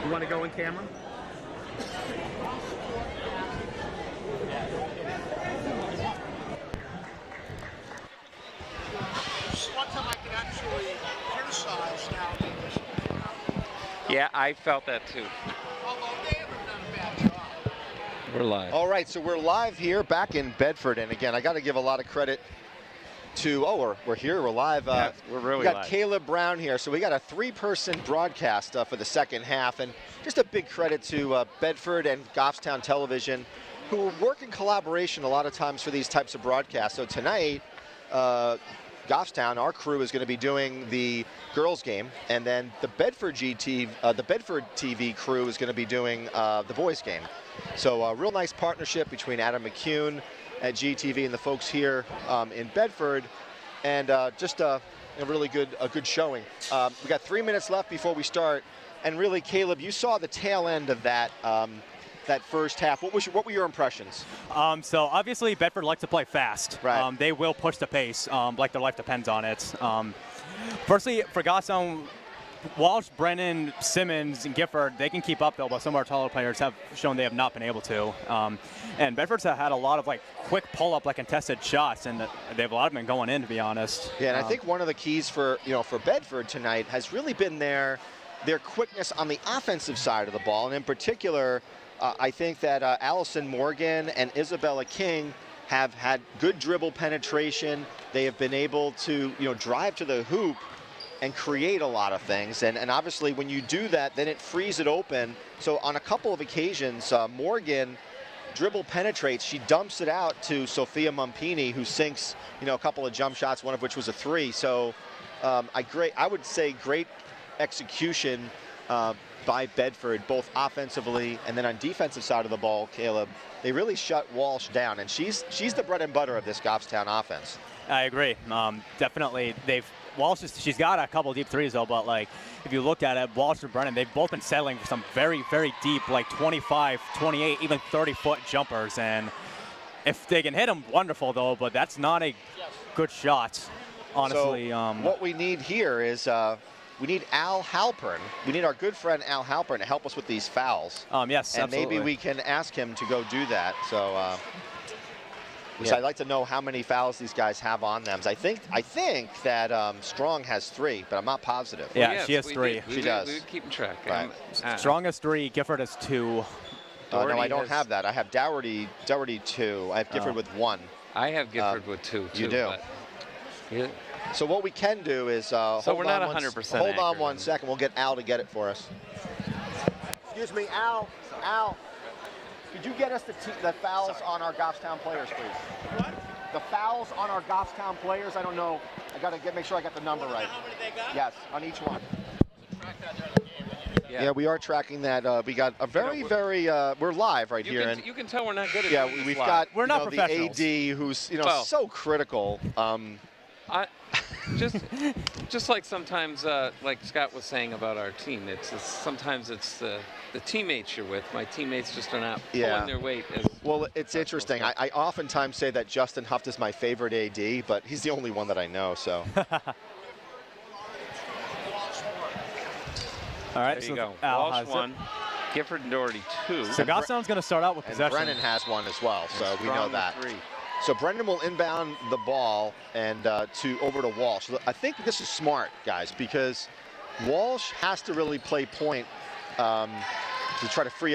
You want to go in camera? One time I can actually criticize now. Yeah, I felt that too. Although they haven't done a bad job. We're live. All right, so we're live here back in Bedford, and again, I got to give a lot of credit to, we're here, we're live. Yeah, we're really we got live. Caleb Brown here, so we got a 3-person broadcast for the second half, and just a big credit to Bedford and Goffstown Television, who work in collaboration a lot of times for these types of broadcasts. So tonight, Goffstown, our crew, is going to be doing the girls game, and then the Bedford TV crew is going to be doing the boys game. So a real nice partnership between Adam McCune at GTV and the folks here in Bedford, and just a really good showing. We got 3 minutes left before we start, and really, Caleb, you saw the tail end of that that first half. What were your impressions? So obviously Bedford likes to play fast. Right. They will push the pace like their life depends on it. Firstly, for Goffstown, Walsh, Brennan, Simmons, and Gifford, they can keep up though, but some of our taller players have shown they have not been able to. And Bedford's had a lot of quick pull-up, contested shots, and they've a lot of them going in, to be honest. Yeah, and I think one of the keys for Bedford tonight has really been their quickness on the offensive side of the ball, and in particular, I think that Allison Morgan and Isabella King have had good dribble penetration. They have been able to drive to the hoop and create a lot of things, and obviously when you do that, then it frees it open. So on a couple of occasions, Morgan dribble penetrates, she dumps it out to Sophia Mumpini, who sinks a couple of jump shots, one of which was a 3. So I would say great execution by Bedford, both offensively and then on defensive side of the ball. Caleb, they really shut Walsh down, and she's the bread and butter of this Goffstown offense. I agree. Definitely, she's got a couple deep threes though, but if you look at it, Walsh and Brennan, they've both been settling for some very, very deep, 25, 28, even 30-foot jumpers, and if they can hit them, wonderful though, but that's not a good shot, honestly. So what we need here is we need Al Halpern. We need our good friend Al Halpern to help us with these fouls. Yes, and absolutely. maybe we can ask him to go do that. So, Yeah. I'd like to know how many fouls these guys have on them. I think that Strong has 3, but I'm not positive. Yeah, Yes, she has we 3. did. She does. We were keeping track. Right. Strong has 3, Gifford has 2. No, I Doherty don't has- have that. I have Doherty 2. I have Gifford with 1. I have Gifford with 2 too. You do? But, yeah. So what we can do is So we're not 100% hold on accurate. 1 second. We'll get Al to get it for us. Excuse me, Al. Al, could you get us the fouls on our Goffstown players, please? What? The fouls on our Goffstown players. I don't know. I gotta make sure I got the number right. How many they got? Yes, on each one. Track that during the game when you do that. Yeah, we are tracking that. We got a very, we're live right here, and You can tell we're not good at yeah, doing this we've live. got We're not the professionals. AD who's Well. so critical. Just like sometimes, like Scott was saying about our team, sometimes it's the teammates you're with. My teammates just are not pulling their weight. Well, it's interesting. I oftentimes say that Justin Huft is my favorite AD, but he's the only one that I know. So All right, there so you go. Al Walsh has it. 1, Gifford and Doherty 2. So Goffstown's going to start out with and possession. Brennan has one as well, so we know Strong with that. 3. So Brendan will inbound the ball and over to Walsh. I think this is smart, guys, because Walsh has to really play point to try to free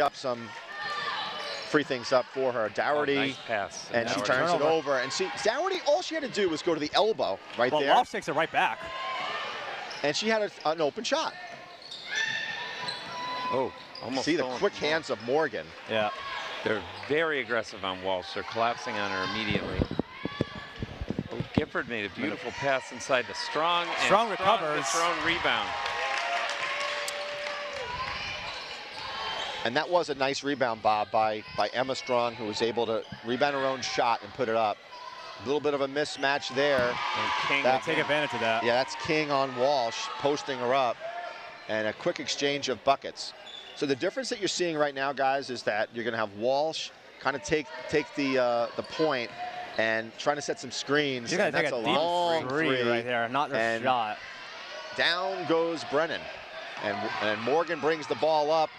things up for her. Doherty, Nice pass. and she Doherty. turns it Turnover. over. And see, Doherty, all she had to do was go to the elbow right Well, there, Walsh takes it right back. and she had an open shot. Oh, almost See the stolen quick from Walsh. hands of Morgan. Yeah. They're very aggressive on Walsh. They're collapsing on her immediately. Oh, Gifford made a beautiful pass inside to Strong. And Strong recovers. gets her own rebound. And that was a nice rebound, Bob, by Emma Strong, who was able to rebound her own shot and put it up. A little bit of a mismatch there. And King That- Take advantage of that. Yeah, that's King on Walsh, posting her up, and a quick exchange of buckets. So the difference that you're seeing right now, guys, is that you're going to have Walsh kind of take the point and trying to set some screens. You're going And to take that's a deep long three right there, not their And shot. Down goes Brennan, and Morgan brings the ball up,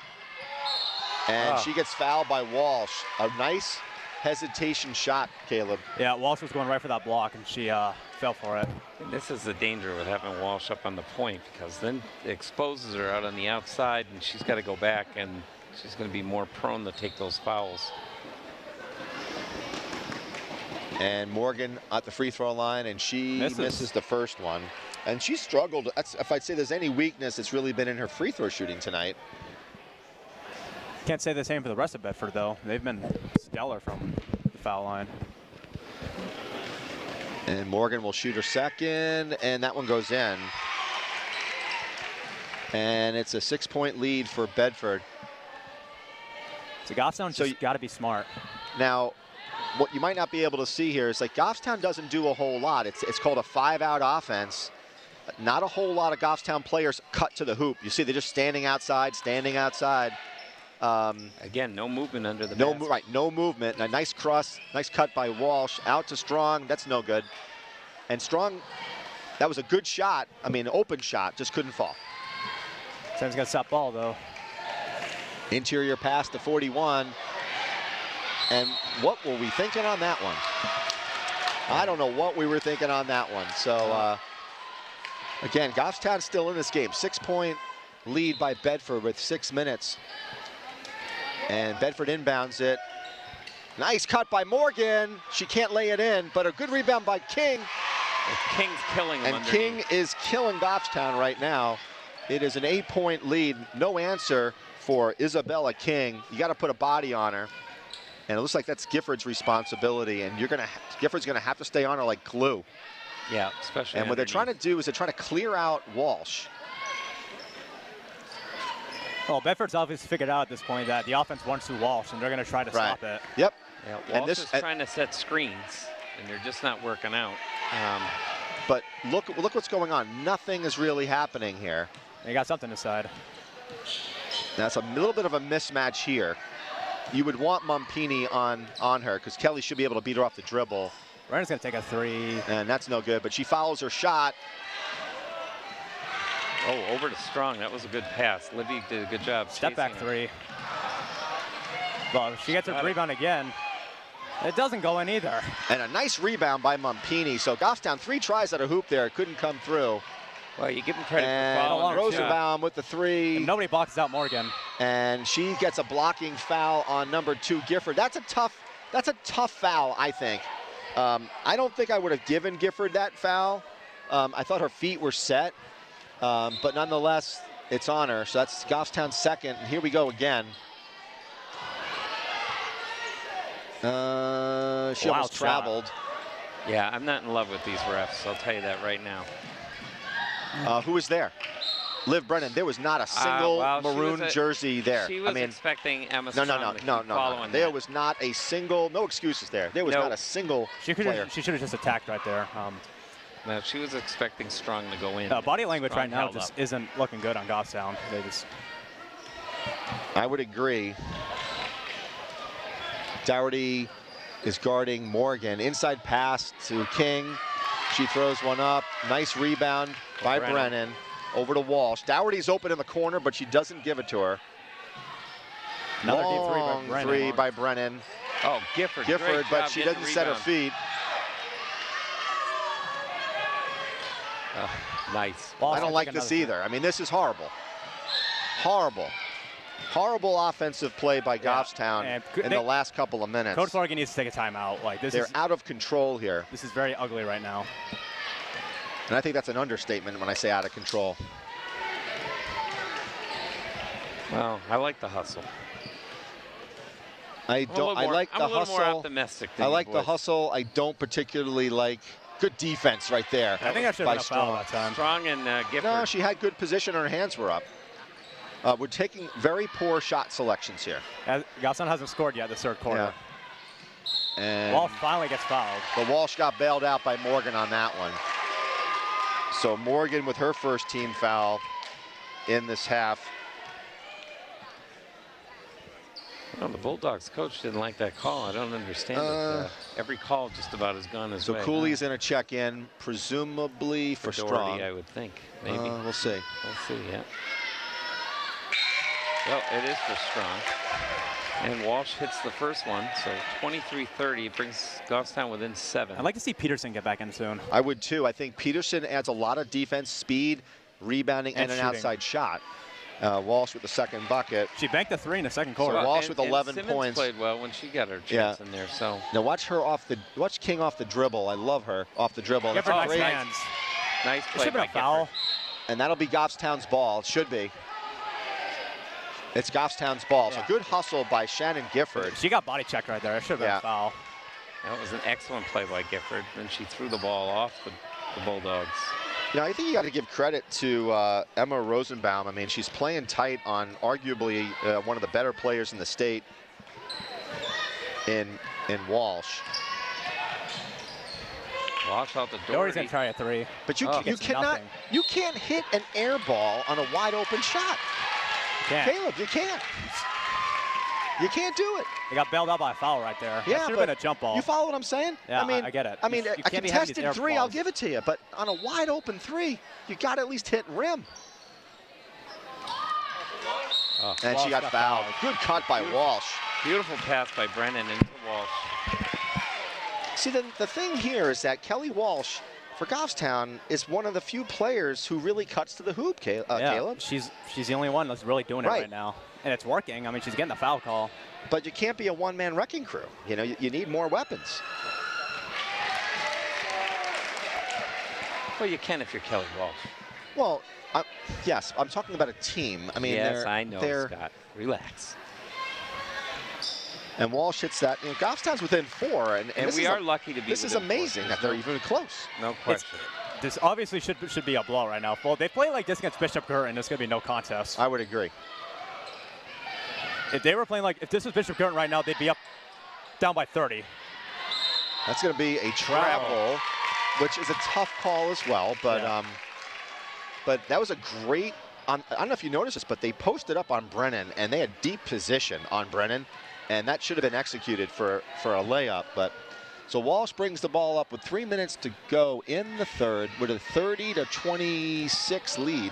and she gets fouled by Walsh. A nice hesitation shot, Caleb. Yeah, Walsh was going right for that block, and she fell for it. And this is the danger with having Walsh up on the point, because then it exposes her out on the outside, and she's got to go back, and she's going to be more prone to take those fouls. And Morgan at the free throw line, and she misses the first one. And she struggled. If I'd say there's any weakness, it's really been in her free throw shooting tonight. Can't say the same for the rest of Bedford, though. They've been stellar from the foul line. And Morgan will shoot her second, and that one goes in. And it's a 6-point lead for Bedford. So Goffstown's just got to be smart. Now, what you might not be able to see here is like Goffstown doesn't do a whole lot. It's called a 5-out offense. Not a whole lot of Goffstown players cut to the hoop. You see they're just standing outside. Again, no movement under the basket. No movement. A nice cross, nice cut by Walsh. Out to Strong, that's no good. And Strong, that was a good shot. I mean, open shot, just couldn't fall. Sam's got to stop ball, though. Interior pass to 41. And what were we thinking on that one? I don't know what we were thinking on that one. So, again, Goffstown still in this game. 6-point lead by Bedford with 6 minutes. And Bedford inbounds it. Nice cut by Morgan. She can't lay it in, but a good rebound by King. King's killing him And King is killing Goffstown right now. It is an 8-point lead. No answer for Isabella King. You got to put a body on her. And it looks like that's Gifford's responsibility. And Gifford's going to have to stay on her like glue. Yeah, especially. And what they're trying to do is they're trying to clear out Walsh. Well, Bedford's obviously figured out at this point that the offense wants to Walsh, and they're going to try to stop it. Yep. Yeah, And Walsh this is trying to set screens, and they're just not working out. But look what's going on. Nothing is really happening here. They got something aside. That's a little bit of a mismatch here. You would want Mumpini on her because Kelly should be able to beat her off the dribble. Brennan's going to take a three. And that's no good, but she fouls her shot. Oh, over to Strong. That was a good pass. Livy did a good job. Step back chasing three. Well, she gets her rebound again. It doesn't go in either. And a nice rebound by Mumpini. So Goffstown 3 tries at a hoop there. Couldn't come through. Well, you give him credit And for fouling. Rosenbaum with the 3. And nobody boxes out Morgan. And she gets a blocking foul on number 2, Gifford. That's a tough foul, I think. I don't think I would have given Gifford that foul. I thought her feet were set, but nonetheless, it's on her. So that's Goffstown's second. And here we go again. She almost traveled. Yeah, I'm not in love with these refs. I'll tell you that right now. Who was there? Liv Brennan. There was not a single maroon jersey there. She was expecting Emma No. following There that. was not a single, no excuses there. There was not a single player. She should have just attacked right there. No, she was expecting Strong to go in. Body language Strong right now held just up. isn't looking good on Goffstown. They just. I would agree. Dougherty is guarding Morgan. Inside pass to King. She throws one up. Nice rebound by Brennan. Over to Walsh. Dougherty's open in the corner, but she doesn't give it to her. Another Long deep three by Brennan. Oh, Gifford, but she doesn't set her feet. Nice. I don't like this either. I mean, this is horrible. Horrible. Horrible offensive play by Goffstown in the last couple of minutes. Coach Larkin needs to take a timeout. Like They're out of control here. This is very ugly right now. And I think that's an understatement when I say out of control. Well, I like the hustle. I like the hustle. I'm a little more optimistic than I like you the boys. hustle. I don't particularly like good defense right there. I think I should have been a foul that time. Strong and Gifford. No, she had good position. Her hands were up. We're taking very poor shot selections here. Goffstown hasn't scored yet this third quarter. Yeah. And Walsh finally gets fouled. But Walsh got bailed out by Morgan on that one. So Morgan with her first team foul in this half. Well, the Bulldogs coach didn't like that call. I don't understand it. Every call just about has gone his way. So Cooley's in a check-in, presumably for Doherty, Strong. I would think. Maybe. We'll see. We'll see, yeah. Well, it is for Strong. And Walsh hits the first one, so 23-30. It brings Goffstown within 7. I'd like to see Peterson get back in soon. I would too. I think Peterson adds a lot of defense, speed, rebounding, and an shooting. outside shot. Walsh with the second bucket. She banked a 3 in the second quarter. So Walsh with 11 Simmons points. Played well when she got her chance in there. So now watch her watch King off the dribble. I love her off the dribble. Give her That's nice great. hands. nice It play should by have been a foul. Gifford. And that'll be Goffstown's ball. It should be. It's Goffstown's ball. So good hustle by Shannon Gifford. She got body checked right there. It should have been a foul. That was an excellent play by Gifford. Then she threw the ball off the Bulldogs. You know, I think you got to give credit to Emma Rosenbaum. I mean, she's playing tight on arguably one of the better players in the state in Walsh. Walsh out the door. Doherty's going to try a 3. But you can't hit an air ball on a wide open shot. Caleb, you can't. You can't do it. They got bailed out by a foul right there. Yeah, that should have been a jump ball. You follow what I'm saying? Yeah, I mean, I get it. I mean, You a can't be having these contested air 3, I'll balls. give it to you. But on a wide open 3, you got to at least hit rim. And Walsh she got fouled. Good cut by Walsh. Beautiful pass by Brennan into Walsh. See, the thing here is that Kelly Walsh, for Goffstown, is one of the few players who really cuts to the hoop, Caleb. She's the only one that's really doing it right now. And it's working. I mean, she's getting the foul call. But you can't be a one-man wrecking crew. You know, you need more weapons. Well, you can if you're Kelly Walsh. Well, yes, I'm talking about a team. I mean, yes, I know, Scott. Relax. And Walsh hits that. You know, Goffstown's within 4, and we are lucky to be. This is amazing that they're even close. No question. This obviously should be a blow right now. Well, they play like this against Bishop Girton, it's going to be no contest. I would agree. If they were playing if this was Bishop Girton right now, they'd be up down by 30. That's going to be a travel, which is a tough call as well. But but that was a great. I don't know if you noticed this, but they posted up on Brennan, and they had deep position on Brennan, and that should have been executed for a layup. But so Walsh brings the ball up with 3 minutes to go in the third with a 30-26 lead.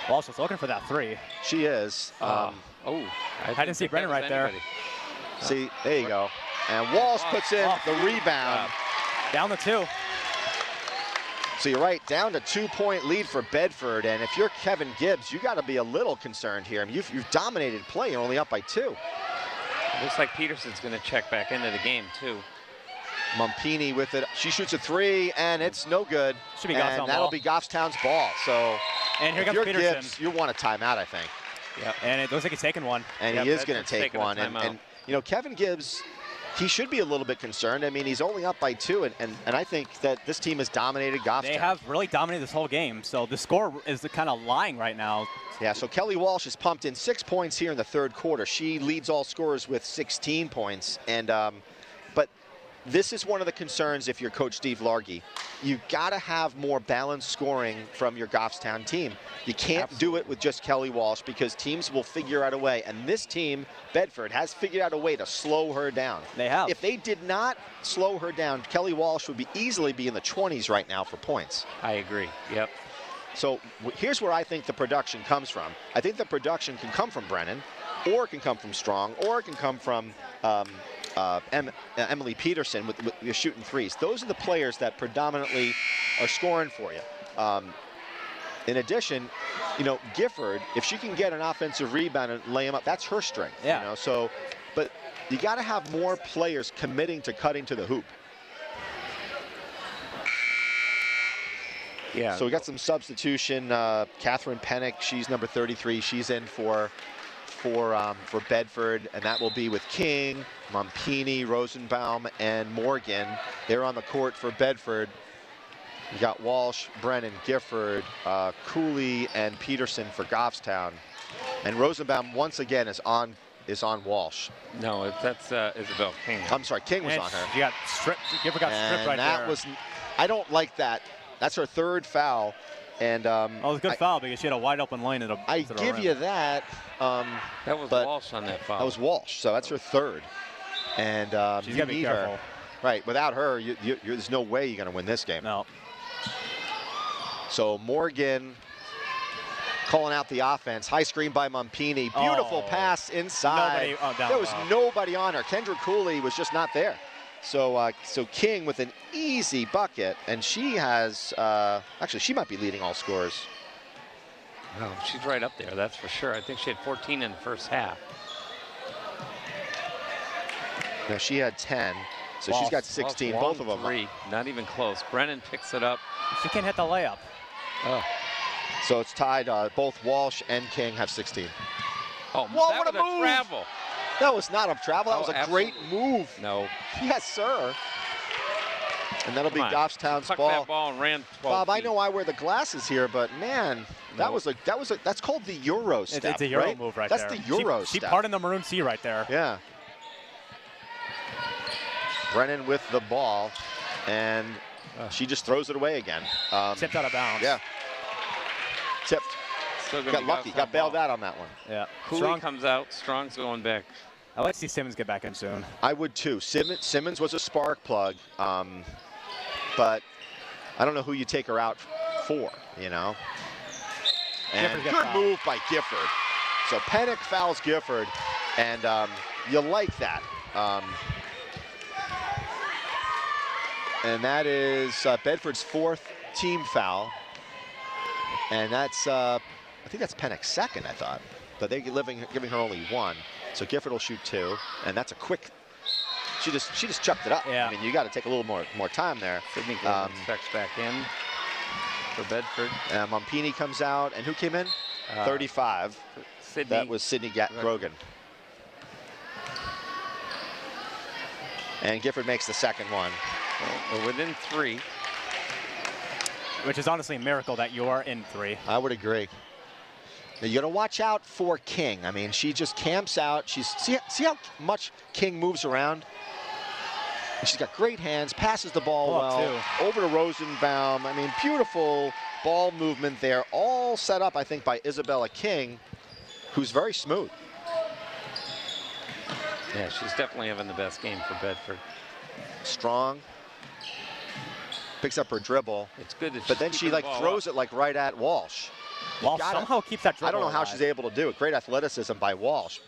Walsh was looking for that 3. She is. I didn't see Brennan right there. See, there you go. And Walsh puts in the rebound. Down to 2. So you're right, down to 2-point lead for Bedford. And if you're Kevin Gibbs, you got to be a little concerned here. I mean, you've dominated play. You're only up by 2. Looks like Peterson's going to check back into the game, too. Mumpini with it. She shoots a 3, and it's no good. Should be and Goffstown that'll ball. be Goffstown's ball. So And here if comes you're Peterson. Gibbs, you want a timeout, I think. Yeah, and it looks like he's taking one. And Yep, he is going Bedford's to take taking a one. And, timeout. you know, Kevin Gibbs, he should be a little bit concerned. I mean, he's only up by 2, and I think that this team has dominated Goffstown. They have really dominated this whole game, so the score is kind of lying right now. Yeah, so Kelly Walsh has pumped in 6 points here in the third quarter. She leads all scorers with 16 points. And but this is one of the concerns if you're Coach Steve Largy. You've got to have more balanced scoring from your Goffstown team. You can't do it with just Kelly Walsh because teams will figure out a way. And this team, Bedford, has figured out a way to slow her down. They have. If they did not slow her down, Kelly Walsh would easily be in the 20s right now for points. I agree. Yep. So here's where I think the production comes from. I think the production can come from Brennan, or it can come from Strong, or it can come from Emily Peterson with shooting 3s. Those are the players that predominantly are scoring for you. In addition, you know, Gifford, if she can get an offensive rebound and lay him up, that's her strength. Yeah. You know, so, but you got to have more players committing to cutting to the hoop. Yeah. So we got some substitution. Catherine Pennick, she's number 33. She's in for Bedford, and that will be with King, Mumpini, Rosenbaum, and Morgan. They're on the court for Bedford. You got Walsh, Brennan, Gifford, Cooley, and Peterson for Goffstown. And Rosenbaum once again is on Walsh. No, that's Isabel King. I'm sorry, King was And on her. She got stripped. Gifford got stripped right that there. was, I don't like that. That's her 3rd foul. And Oh, it was a good foul because she had a wide open lane at a. I to the give rim. you that. That was but Walsh on that foul. That was Walsh, so that's her 3rd. And She's you got to be need careful. her. Right, without her, there's no way you're going to win this game. No. So Morgan calling out the offense. High screen by Mumpini. Beautiful Oh. pass inside. Down There was low. nobody on her. Kendra Cooley was just not there. So so King with an easy bucket, and she has, actually she might be leading all scorers. No, she's right up there, that's for sure. I think she had 14 in the first half. No, she had 10, so she's got 16, Walsh, both of them. 3, not even close. Brennan picks it up. She can't hit the layup. Oh, So it's tied, both Walsh and King have 16. oh Whoa, that what was a move! travel. That was not up travel, that Oh, was a great move. No. Yes, sir. And that'll be Come on. Goffstown's Tucked ball. that ball and ran 12 Bob, I feet. know I wear the glasses here, but man, that's called the Euro step. It's a Euro right? move right that's there. That's the Euro She step. parted the maroon sea right there. Yeah. Brennan with the ball, and she just throws it away again. Tipped out of bounds. Yeah. Tipped. Still gonna Got be lucky. Goffstown Got bailed ball. out on that one. Yeah. Cooley Strong. comes out. Strong's going back. I like to see Simmons get back in soon. I would too. Simmons was a spark plug, but I don't know who you take her out for, you know. And Gifford gets good fouled. move by Gifford. So Pennick fouls Gifford, and you like that. And that is Bedford's 4th team foul. And that's, I think that's Pennick's 2nd, I thought. But they're giving her only 1. So Gifford will shoot 2, and that's a quick. She just chucked it up. Yeah. I mean, you got to take a little more time there. Sydney Grogan checks back in for Bedford. Mumpini comes out, and who came in? 35. Sydney. That was Sydney Grogan. And Gifford makes the 2nd one. We're within 3. Which is honestly a miracle that you are in 3. I would agree. Now you got to watch out for King. I mean, she just camps out. See how much King moves around? And she's got great hands, passes the ball well. Over to Rosenbaum. I mean, beautiful ball movement there. All set up, I think, by Isabella King, who's very smooth. Yeah, she's definitely having the best game for Bedford. Strong. Picks up her dribble. It's good that she's But then she keeping the like ball throws up. it like right at Walsh. Walsh somehow keeps that dribble I don't know how alive. she's able to do it. Great athleticism by Walsh.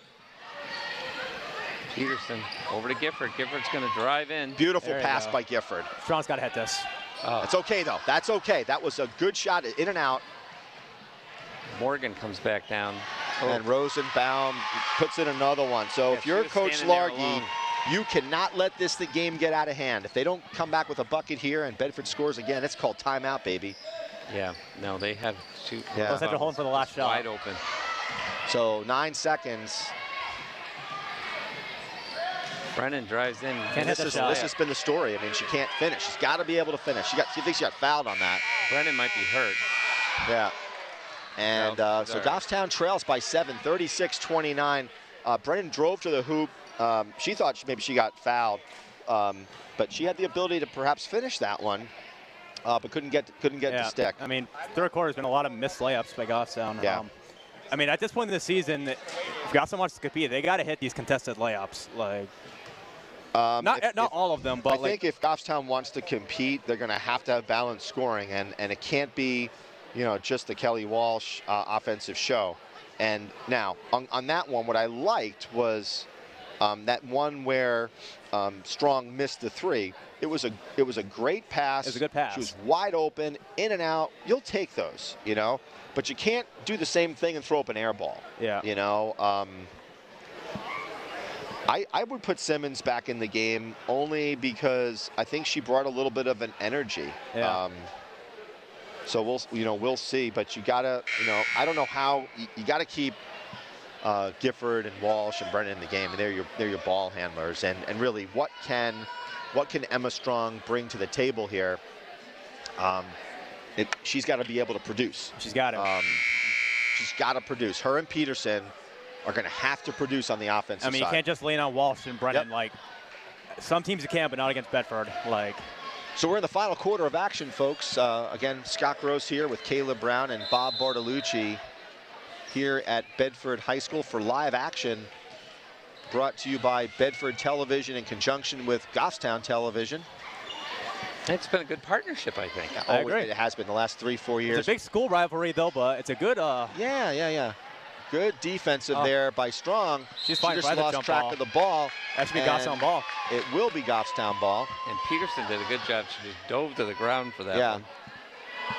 Peterson over to Gifford. Gifford's going to drive in. Beautiful There you pass go. by Gifford. Strong's got to hit this. That's okay, though. That's okay. That was a good shot, in and out. Morgan comes back down. And Rosenbaum puts in another one. So Yeah, if you're she was Coach standing there Largy, alone. You cannot let the game get out of hand. If they don't come back with a bucket here and Bedford scores again, it's called timeout, baby. Yeah, no, they had to. Yeah. Those had to hold for the last shot. Wide open. So 9 seconds. Brennan drives in. Can't hit the shot. This has been the story. I mean, she can't finish. She's got to be able to finish. She thinks she got fouled on that. Brennan might be hurt. Yeah. And No, so Goffstown trails by 7, 36-29. Brennan drove to the hoop. She thought maybe she got fouled, but she had the ability to perhaps finish that one, but couldn't get to stick. I mean, third quarter has been a lot of missed layups by Goffstown. Yeah. I mean, at this point in the season, if Goffstown wants to compete, they got to hit these contested layups. Like, not all of them, but I think if Goffstown wants to compete, they're going to have balanced scoring, and it can't be, just the Kelly Walsh offensive show. And now on that one, what I liked was that one where Strong missed the three. It was a great pass. It was a good pass. She was wide open, in and out. You'll take those, but you can't do the same thing and throw up an air ball. Yeah. I would put Simmons back in the game only because I think she brought a little bit of an energy. Yeah. So we'll see, but you gotta, I don't know how you gotta keep Gifford and Walsh and Brennan in the game, and they're your ball handlers. And really, what can Emma Strong bring to the table here? She's got to be able to produce. She's got to. She's got to produce. Her and Peterson are going to have to produce on the offensive side. I mean, you can't just lean on Walsh and Brennan. Yep. Like, some teams you can, but not against Bedford. Like. So we're in the final quarter of action, folks. Again, Scott Gross here with Caleb Brown and Bob Bartolucci here at Bedford High School for live action, brought to you by Bedford Television in conjunction with Goffstown Television. It's been a good partnership, I think. I agree. It has been the last 3-4 years. It's a big school rivalry, though, but it's a good. Yeah. Good defensive there by Strong. She just lost track of the ball. That should be Goffstown ball. It will be Goffstown ball. And Peterson did a good job. She just dove to the ground for that one.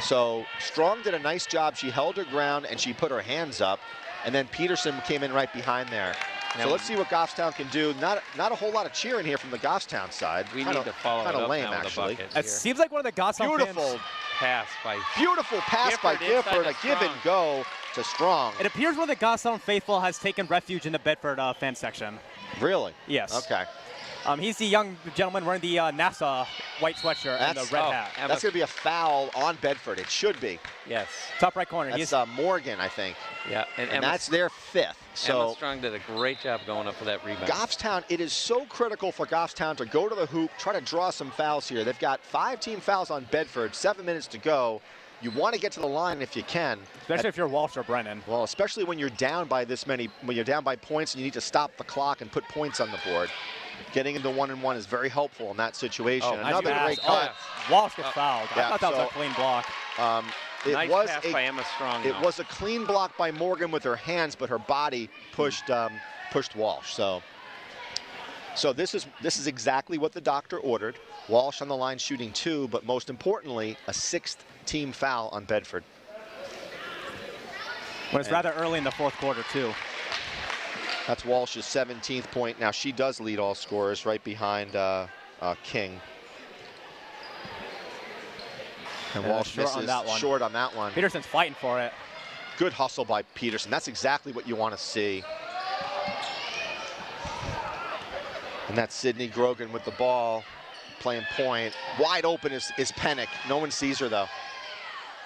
So Strong did a nice job. She held her ground and she put her hands up. And then Peterson came in right behind there. So let's see what Goffstown can do. Not a whole lot of cheering here from the Goffstown side. We need to follow it up lame, now with actually. It seems like one of the Goffstown Beautiful pass by Gifford, a give and go to Strong. It appears one of the Goffstown faithful has taken refuge in the Bedford fan section. Really? Yes. Okay. He's the young gentleman wearing the NASA white sweatshirt and the red hat. That's going to be a foul on Bedford. It should be. Yes. Top right corner. That's Morgan, I think. Yeah. And that's their 5th. So Emma Strong did a great job going up for that rebound. Goffstown, it is so critical for Goffstown to go to the hoop, try to draw some fouls here. They've got 5 team fouls on Bedford, 7 minutes to go. You want to get to the line if you can. Especially if you're Walsh or Brennan. Well, especially when you're down by this many, when you're down by points and you need to stop the clock and put points on the board. Getting into 1-and-1 is very helpful in that situation. Another great cut. Walsh gets fouled. Yeah, I thought that was a clean block. Nice pass by Emma Strong. It was a clean block by Morgan with her hands, but her body pushed Walsh. So this is exactly what the doctor ordered. Walsh on the line shooting 2, but most importantly, a 6th team foul on Bedford. When it's rather early in the fourth quarter, too. That's Walsh's 17th point. Now she does lead all scorers right behind King. And Walsh misses short on that one. Peterson's fighting for it. Good hustle by Peterson. That's exactly what you want to see. And that's Sydney Grogan with the ball, playing point. Wide open is Pennick. No one sees her, though.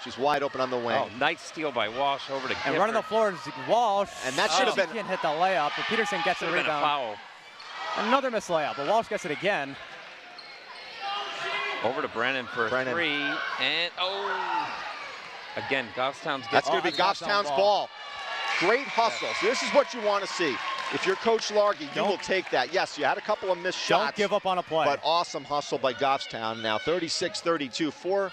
She's wide open on the wing. Oh, nice steal by Walsh over to Gifford. And running the floor is Walsh. And that should have been. She can't hit the layup, but Peterson gets the rebound. A foul. Another missed layup, but Walsh gets it again. Over to Brennan for a 3, and again, Goffstown's. That's going to be Goffstown's ball. Great hustle. So this is what you want to see. If you're Coach Largy, you will take that. Yes, you had a couple of missed shots. Don't give up on a play. But awesome hustle by Goffstown. Now 36-32,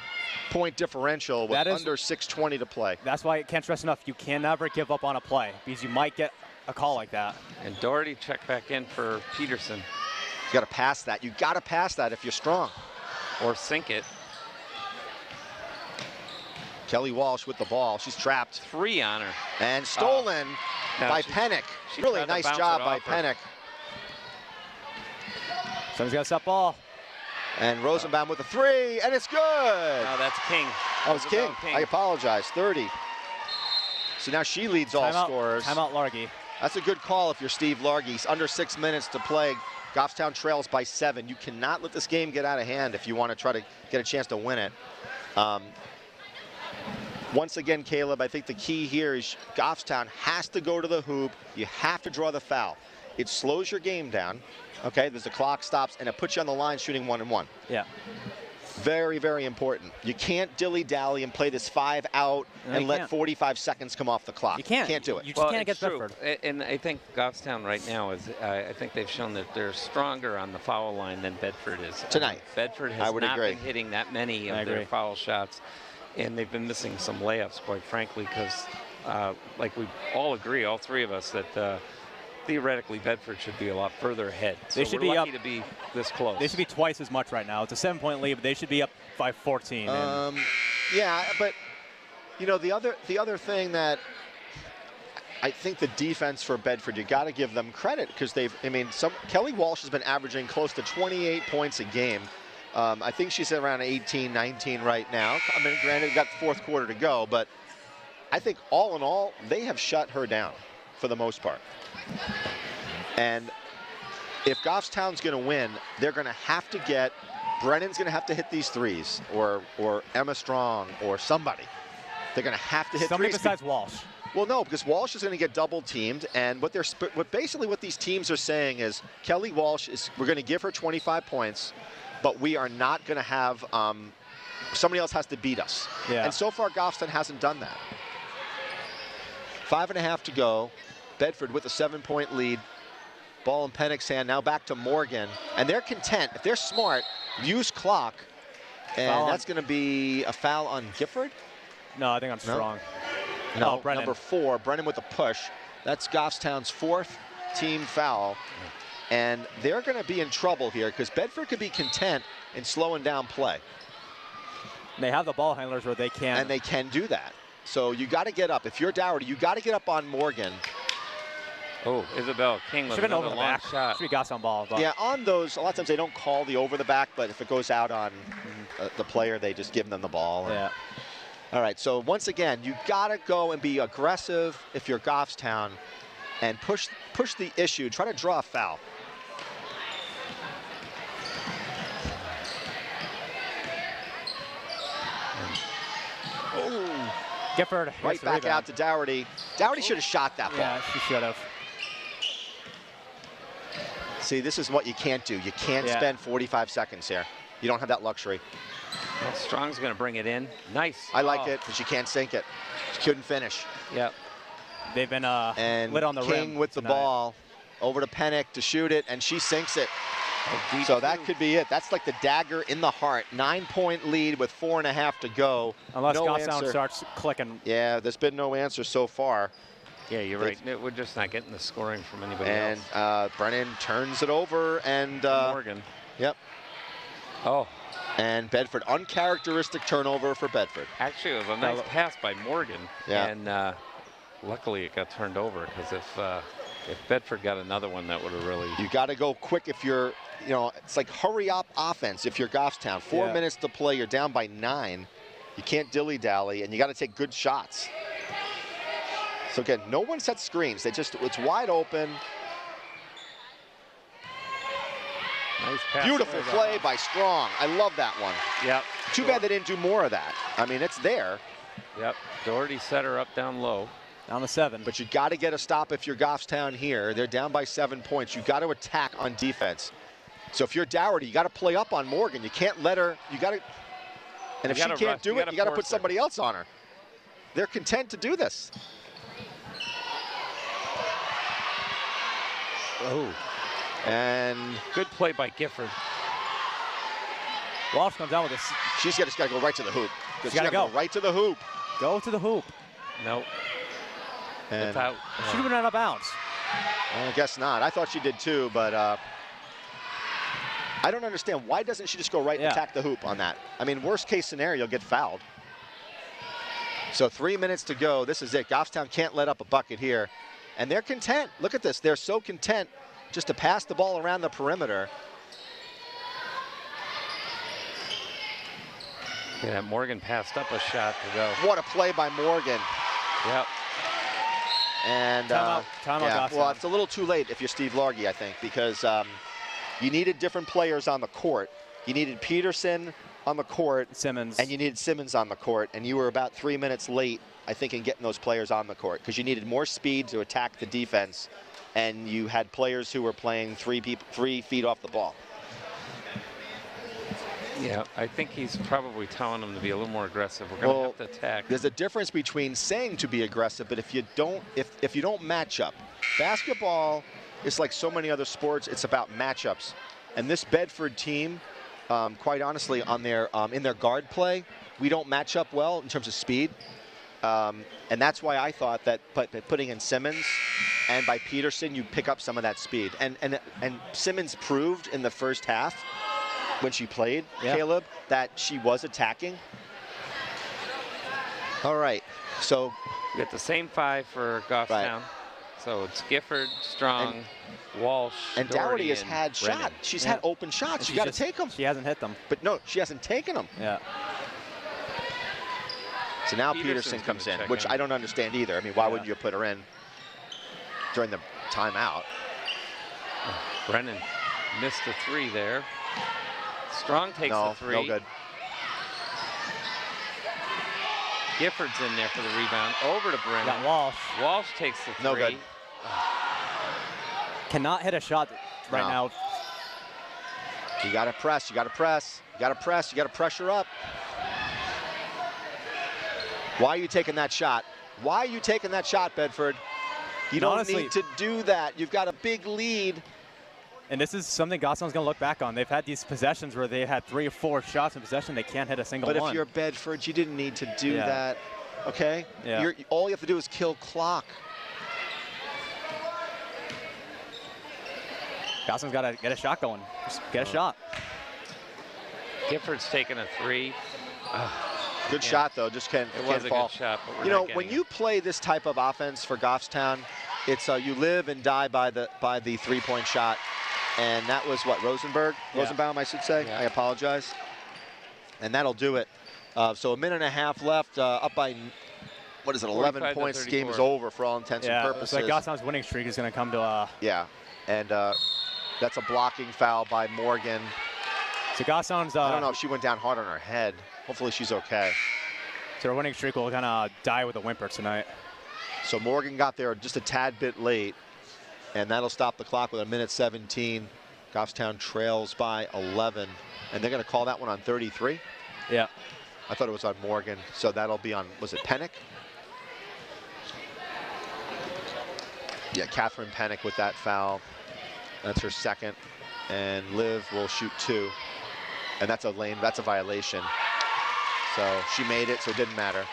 4-point differential with under 6:20 to play. That's why I can't stress enough. You can never give up on a play because you might get a call like that. And Doherty checked back in for Peterson. You got to pass that. You got to pass that if you're strong. Or sink it. Kelly Walsh with the ball. She's trapped. 3 on her. And stolen by Pennick. Really nice job by Pennick. Somebody's got a set ball. And Rosenbaum with a 3, and it's good. Oh, that's King. Oh, it's King. I apologize. 30. So now she leads all scorers. Timeout Largy. That's a good call if you're Steve Largy. Under 6 minutes to play. Goffstown trails by 7. You cannot let this game get out of hand if you want to try to get a chance to win it. Once again, Caleb, I think the key here is Goffstown has to go to the hoop. You have to draw the foul. It slows your game down. Okay, there's the clock stops, and it puts you on the line shooting 1-and-1. Yeah. Very, very important. You can't dilly-dally and play this 5 out and let 45 seconds come off the clock. You can't. Can't do it. You just can't against Bedford. And I think Goffstown right now is, I think they've shown that they're stronger on the foul line than Bedford is. Tonight. Bedford has not agree. been hitting that many of their foul shots, and they've been missing some layups, quite frankly, because like we all agree, all three of us, that theoretically Bedford should be a lot further ahead. So they should we're be lucky up, to be this close. They should be twice as much right now. It's a 7-point lead, but they should be up by 14. Yeah, but you know the other thing that I think the defense for Bedford, you got to give them credit because Kelly Walsh has been averaging close to 28 points a game. I think she's around 18, 19 right now. I mean, granted, got the fourth quarter to go, but I think all in all, they have shut her down for the most part. And if Goffstown's going to win, they're going to have to get Brennan's going to have to hit these threes, or Emma Strong, or somebody. They're going to have to hit somebody threes. Besides Walsh. Well, no, because Walsh is going to get double teamed, and what these teams are saying is Kelly Walsh we're going to give her 25 points, but we are not going to have somebody else has to beat us. Yeah. And so far, Goffstown hasn't done that. 5.5 to go. Bedford with a 7-point lead. Ball in Pennick's hand. Now back to Morgan, and they're content. If they're smart, use clock, and that's going to be a foul on Gifford. No, I think I'm strong. No, Brennan. number 4, Brennan with a push. That's Goffstown's 4th team foul. And they're going to be in trouble here because Bedford could be content in slowing down play. They have the ball handlers where they can. And they can do that. So you got to get up. If you're Dougherty, you got to get up on Morgan. Oh, Isabel King with another long shot. Should be Goffstown ball. But. Yeah, on those, a lot of times they don't call the over the back, but if it goes out on the player, they just give them the ball. Yeah. All right, so once again, you got to go and be aggressive if you're Goffstown and push the issue. Try to draw a foul. Oh. Gifford. Right back out to Dougherty. Dougherty should have shot that ball. Yeah, she should have. See, this is what you can't do. You can't spend 45 seconds here. You don't have that luxury. Well, Strong's going to bring it in. Nice. I like it, but she can't sink it. She couldn't finish. Yep. They've been and lit on the rim. King with the ball over to Pennick to shoot it, and she sinks it. So that could be it. That's like the dagger in the heart. 9-point lead with 4.5 to go. Unless no Goffstown answer. starts clicking. Yeah, there's been no answer so far. Yeah, you're right. We're just not getting the scoring from anybody else. And Brennan turns it over, and Morgan. Yep. Oh. And Bedford, uncharacteristic turnover for Bedford. Actually, it was a nice pass by Morgan. Yeah. And luckily it got turned over, because if Bedford got another one, that would have really... You got to go quick if you're, it's like hurry up offense if you're Goffstown. 4 minutes to play, you're down by 9. You can't dilly-dally, and you got to take good shots. So again, no one sets screens. It's wide open. Nice pass. Beautiful play by Strong. I love that one. Yep. Too bad they didn't do more of that. I mean, it's there. Yep. Doherty set her up down low. Down to 7. But you got to get a stop if you're Goffstown here. They're down by 7 points. You got to attack on defense. So if you're Dougherty, you got to play up on Morgan. You can't let her. You got to. And if she can't do it, you got to put somebody else on her. They're content to do this. Oh. And good play by Gifford. Walsh comes down with this. She's just got to go right to the hoop. She's got to go right to the hoop. Go to the hoop. Nope. And it's out. Should have been out of bounds. I guess not. I thought she did too, but I don't understand. Why doesn't she just go right and attack the hoop on that? I mean, worst case scenario, get fouled. So 3 minutes to go. This is it. Goffstown can't let up a bucket here. And they're content. Look at this. They're so content just to pass the ball around the perimeter. Yeah, Morgan passed up a shot to go. What a play by Morgan. Yep. And Timeout yeah, Goffstown. well, it's a little too late if you're Steve Largy, I think, because you needed different players on the court. You needed Peterson on the court. Simmons. And you needed Simmons on the court, and you were about 3 minutes late, I think, in getting those players on the court, because you needed more speed to attack the defense, and you had players who were playing 3 feet off the ball. Yeah, I think he's probably telling them to be a little more aggressive. We're going to have to attack. There's a difference between saying to be aggressive, but if you don't match up. Basketball is like so many other sports, it's about matchups. And this Bedford team, quite honestly, on their in their guard play, we don't match up well in terms of speed. And that's why I thought that by putting in Simmons and by Peterson, you pick up some of that speed. And Simmons proved in the first half when she played, Caleb, that she was attacking. All right, so We got the same 5 for Goffstown. So it's Gifford, Strong, Walsh, and Dougherty has had Brennan. shots. She's had open shots. You got to take them. She hasn't hit them. But no, she hasn't taken them. Yeah. So now Peterson's Peterson comes gonna in, check which in. I don't understand either. I mean, why wouldn't you put her in during the timeout? Brennan missed the 3 there. Strong takes the 3. No good. Gifford's in there for the rebound. Over to Brennan. Got Walsh. Walsh takes the 3. No good. Cannot hit a shot right No. now. You got to press. You got to press. You got to press. You got to pressure up. Why are you taking that shot? Why are you taking that shot, Bedford? You don't Honestly, need to do that. You've got a big lead. and this is something Goffstown's going to look back on. They've had these possessions where they had 3 or 4 shots in possession. They can't hit a single But one. if you're Bedford, you didn't need to do Yeah. that. Okay? Yeah. All you have to do is kill clock. Goffstown's got to get a shot going. Just get a shot. Gifford's taking a 3. Good shot, though. Just can't It was a fall. good shot, but we're You know, not when getting you play this type of offense for Goffstown, it's you live and die by the 3-point shot, and that was what, Rosenbaum, I should say. Yeah. I apologize. And that'll do it. So a minute and a half left, up by what is it, 11 45 to points. Game is 34. over for all intents and Yeah, purposes. it's like Goffstown's winning streak is going to come to a. Yeah, and that's a blocking foul by Morgan. So Goffstown's. I don't know if she went down hard on her head. Hopefully she's okay. So their winning streak will kind of die with a whimper tonight. So Morgan got there just a tad bit late, and that'll stop the clock with a minute 17. Goffstown trails by 11, and they're going to call that one on 33. Yeah. I thought it was on Morgan, so that'll be on, was it Pennick? Yeah, Catherine Pennick with that foul. That's her second, and Liv will shoot 2, and that's a violation. So she made it, so it didn't matter.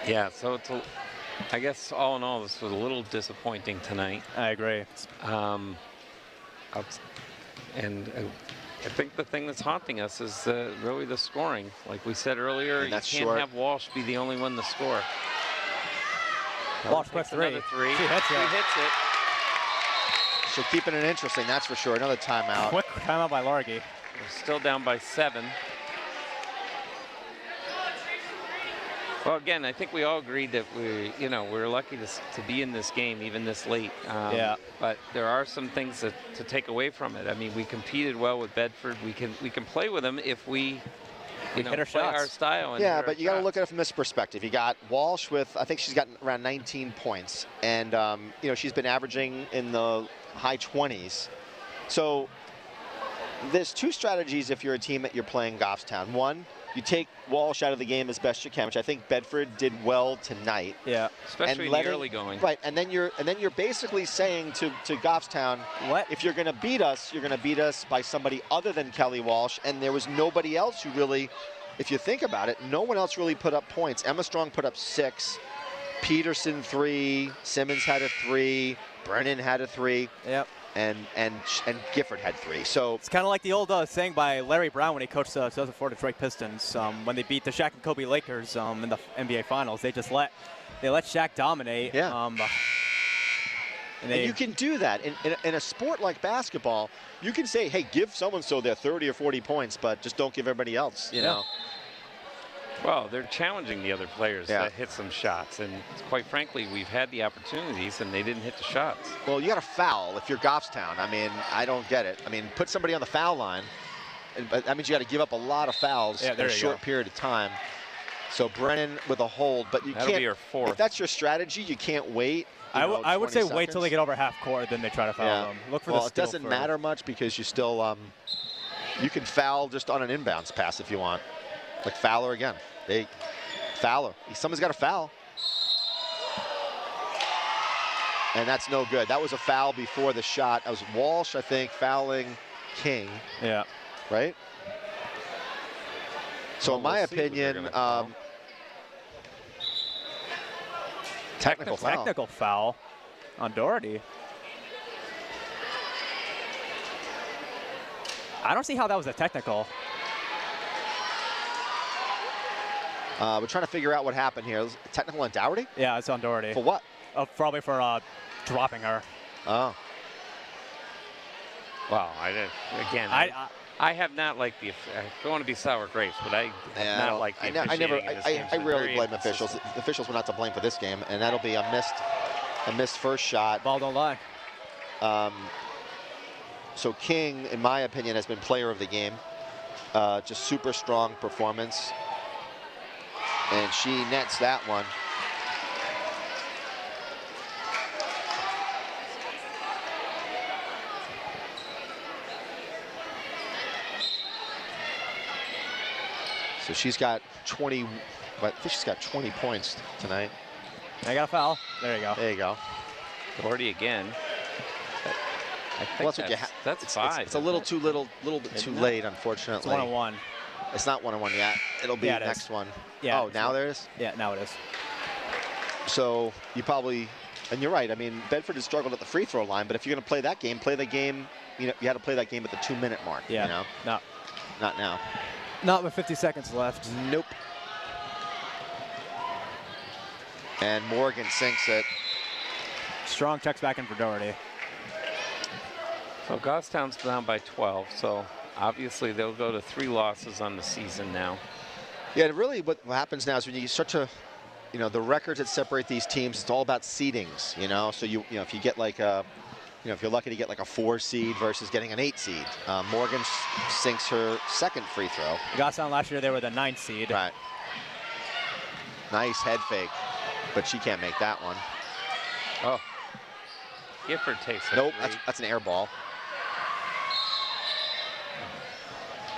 Yeah, so it's I guess all in all, this was a little disappointing tonight. I agree. And I think the thing that's haunting us is really the scoring. Like we said earlier, And you that's can't short. have Walsh be the only one to score. Walsh Takes puts 3. another 3. She hits She it. hits it. So keeping it interesting, that's for sure. Another timeout. Quick timeout by Largy. We're still down by 7. Well, again, I think we all agreed that we're lucky to be in this game even this late. Yeah. But there are some things to take away from it. I mean, we competed well with Bedford. We can play with them if we hit our play shots. our style. And Yeah, hit our but you got to shots. look at it from this perspective. You got Walsh with, I think she's gotten around 19 points, and she's been averaging in the high 20s. So there's 2 strategies if you're a team that you're playing Goffstown. One, you take Walsh out of the game as best you can, which I think Bedford did well tonight. Yeah. Especially in the early going. Right, and then you're basically saying to Goffstown, What? if you're going to beat us, you're going to beat us by somebody other than Kelly Walsh, and there was nobody else who really, if you think about it, no one else really put up points. Emma Strong put up 6, Peterson 3, Simmons had a 3, Brennan had a 3. Yep. And Gifford had 3. So It's kind of like the old saying by Larry Brown when he coached 2004 Detroit Pistons. When they beat the Shaq and Kobe Lakers in the NBA Finals, they let Shaq dominate. Yeah. And you can do that. In a sport like basketball, you can say, hey, give so-and-so their 30 or 40 points, but just don't give everybody else, you know. Well, they're challenging the other players to hit some shots. And quite frankly, we've had the opportunities, and they didn't hit the shots. Well, you got to foul if you're Goffstown. I mean, I don't get it. I mean, put somebody on the foul line. But that means you got to give up a lot of fouls in a short period of time. So Brennan with a hold, but you That'll can't. be your fourth. If that's your strategy, you can't wait. I would say seconds. wait till they get over half court, then they try to foul them. Look for the steal it doesn't first. matter much because you still you can foul just on an inbounds pass if you want. Like Fowler again. Fowler. Someone's got to foul. And that's no good. That was a foul before the shot. That was Walsh, I think, fouling King. Yeah. Right? So in my opinion, technical foul. Technical foul on Doherty. I don't see how that was a technical. We're trying to figure out what happened here. Technical on Doherty? Yeah, it's on Doherty. For what? Probably for dropping her. Oh. Wow, I have not liked the. I don't want to be sour grapes, but I have not liked the officiating in this game. I rarely blame officials. The officials were not to blame for this game, and that'll be a missed first shot. Ball don't lie. So King, in my opinion, has been player of the game. Just super strong performance, and she nets that one. So she's got 20, I think she's got 20 points tonight. I got a foul. There you go. There you go. Doherty again. I think Well, that's 5. It's a little bit too late, unfortunately. It's 1-on-1. It's not 1-on-1 yet. It'll be Yeah, next one. Yeah. Oh, now there is? Yeah, now it is. So you probably, and you're right. I mean, Bedford has struggled at the free throw line, but if you're going to play that game, you know, you had to play that game at the 2-minute mark. Yeah. You know? No. Not now. Not with 50 seconds left. Nope. And Morgan sinks it. Strong checks back in for Doherty. So Goffstown's down by 12, so obviously they'll go to 3 losses on the season now. Yeah, and really what happens now is when you start to, you know, the records that separate these teams, it's all about seedings, you know? So, you know, if you get like a, you know, if you're lucky to get like a 4 seed versus getting an 8 seed. Morgan sinks her second free throw. Goffstown last year, they were the 9th seed. Right. Nice head fake, but she can't make that one. Oh. Gifford takes it. Nope, that's an air ball.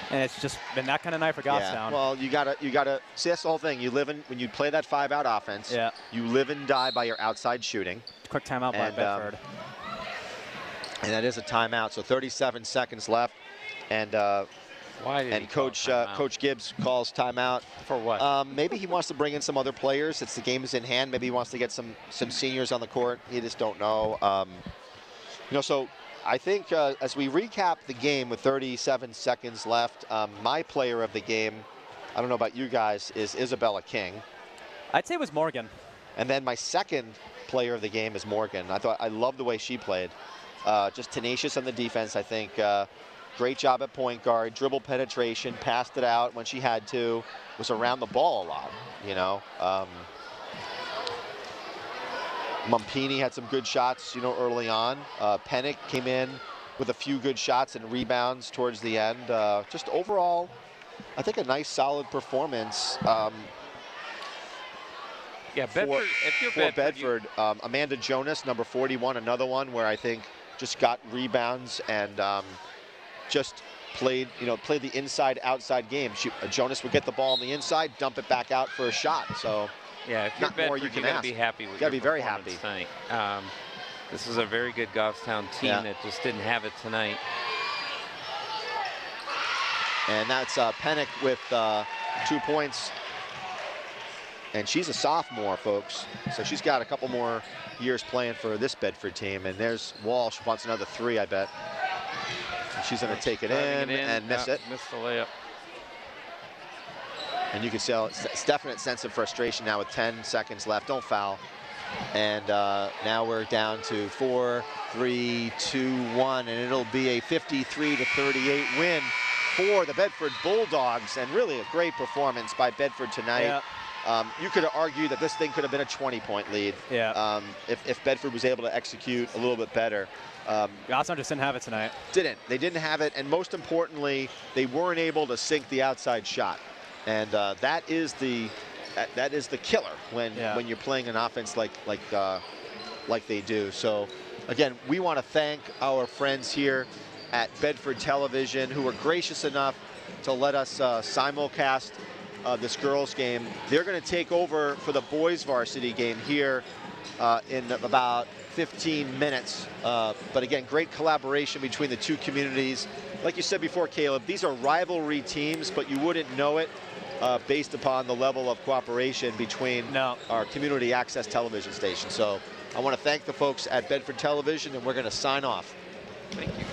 And it's just been that kind of night for Goffstown. Yeah. Well, you gotta see, that's the whole thing. When you play that 5-out offense, you live and die by your outside shooting. Quick timeout by Bedford. And that is a timeout, so 37 seconds left. And Coach Gibbs calls timeout. For what? Maybe he wants to bring in some other players. It's the game is in hand. Maybe he wants to get some seniors on the court. You just don't know. You know, so I think as we recap the game with 37 seconds left, my player of the game, I don't know about you guys, is Isabella King. I'd say it was Morgan. And then my second player of the game is Morgan. I love the way she played. Just tenacious on the defense, I think. Great job at point guard, dribble penetration, passed it out when she had to, was around the ball a lot, you know. Mumpini had some good shots, you know, early on. Pennick came in with a few good shots and rebounds towards the end. Just overall, I think a nice, solid performance. Yeah, Bedford, if you're Bedford, Amanda Jonas, number 41, another one where I think just got rebounds and just played the inside-outside game. Jonas would get the ball on the inside, dump it back out for a shot. So yeah, if you're not Bedford, more you can gotta ask. be happy with you gotta your be very performance happy tonight. This is a very good Goffstown team that just didn't have it tonight. And that's Pennick with 2 points. And she's a sophomore, folks. So she's got a couple more years playing for this Bedford team. And there's Walsh, wants another 3, I bet. And she's going to take it in and miss it. Missed the layup. And you can see it's definite sense of frustration now with 10 seconds left. Don't foul. And now we're down to 4, 3, 2, 1, and it'll be a 53-38 win for the Bedford Bulldogs, and really a great performance by Bedford tonight. Yeah. You could argue that this thing could have been a 20-point lead. Yeah. If Bedford was able to execute a little bit better. Gotham just didn't have it tonight. They didn't have it, and most importantly, they weren't able to sink the outside shot, and that is the killer when you're playing an offense like they do. So again, we want to thank our friends here at Bedford Television who were gracious enough to let us simulcast this girls game. They're going to take over for the boys varsity game here in about 15 minutes. But again, great collaboration between the two communities. Like you said before, Caleb, these are rivalry teams, but you wouldn't know it based upon the level of cooperation between our community access television station. So I want to thank the folks at Bedford Television, and we're going to sign off. Thank you.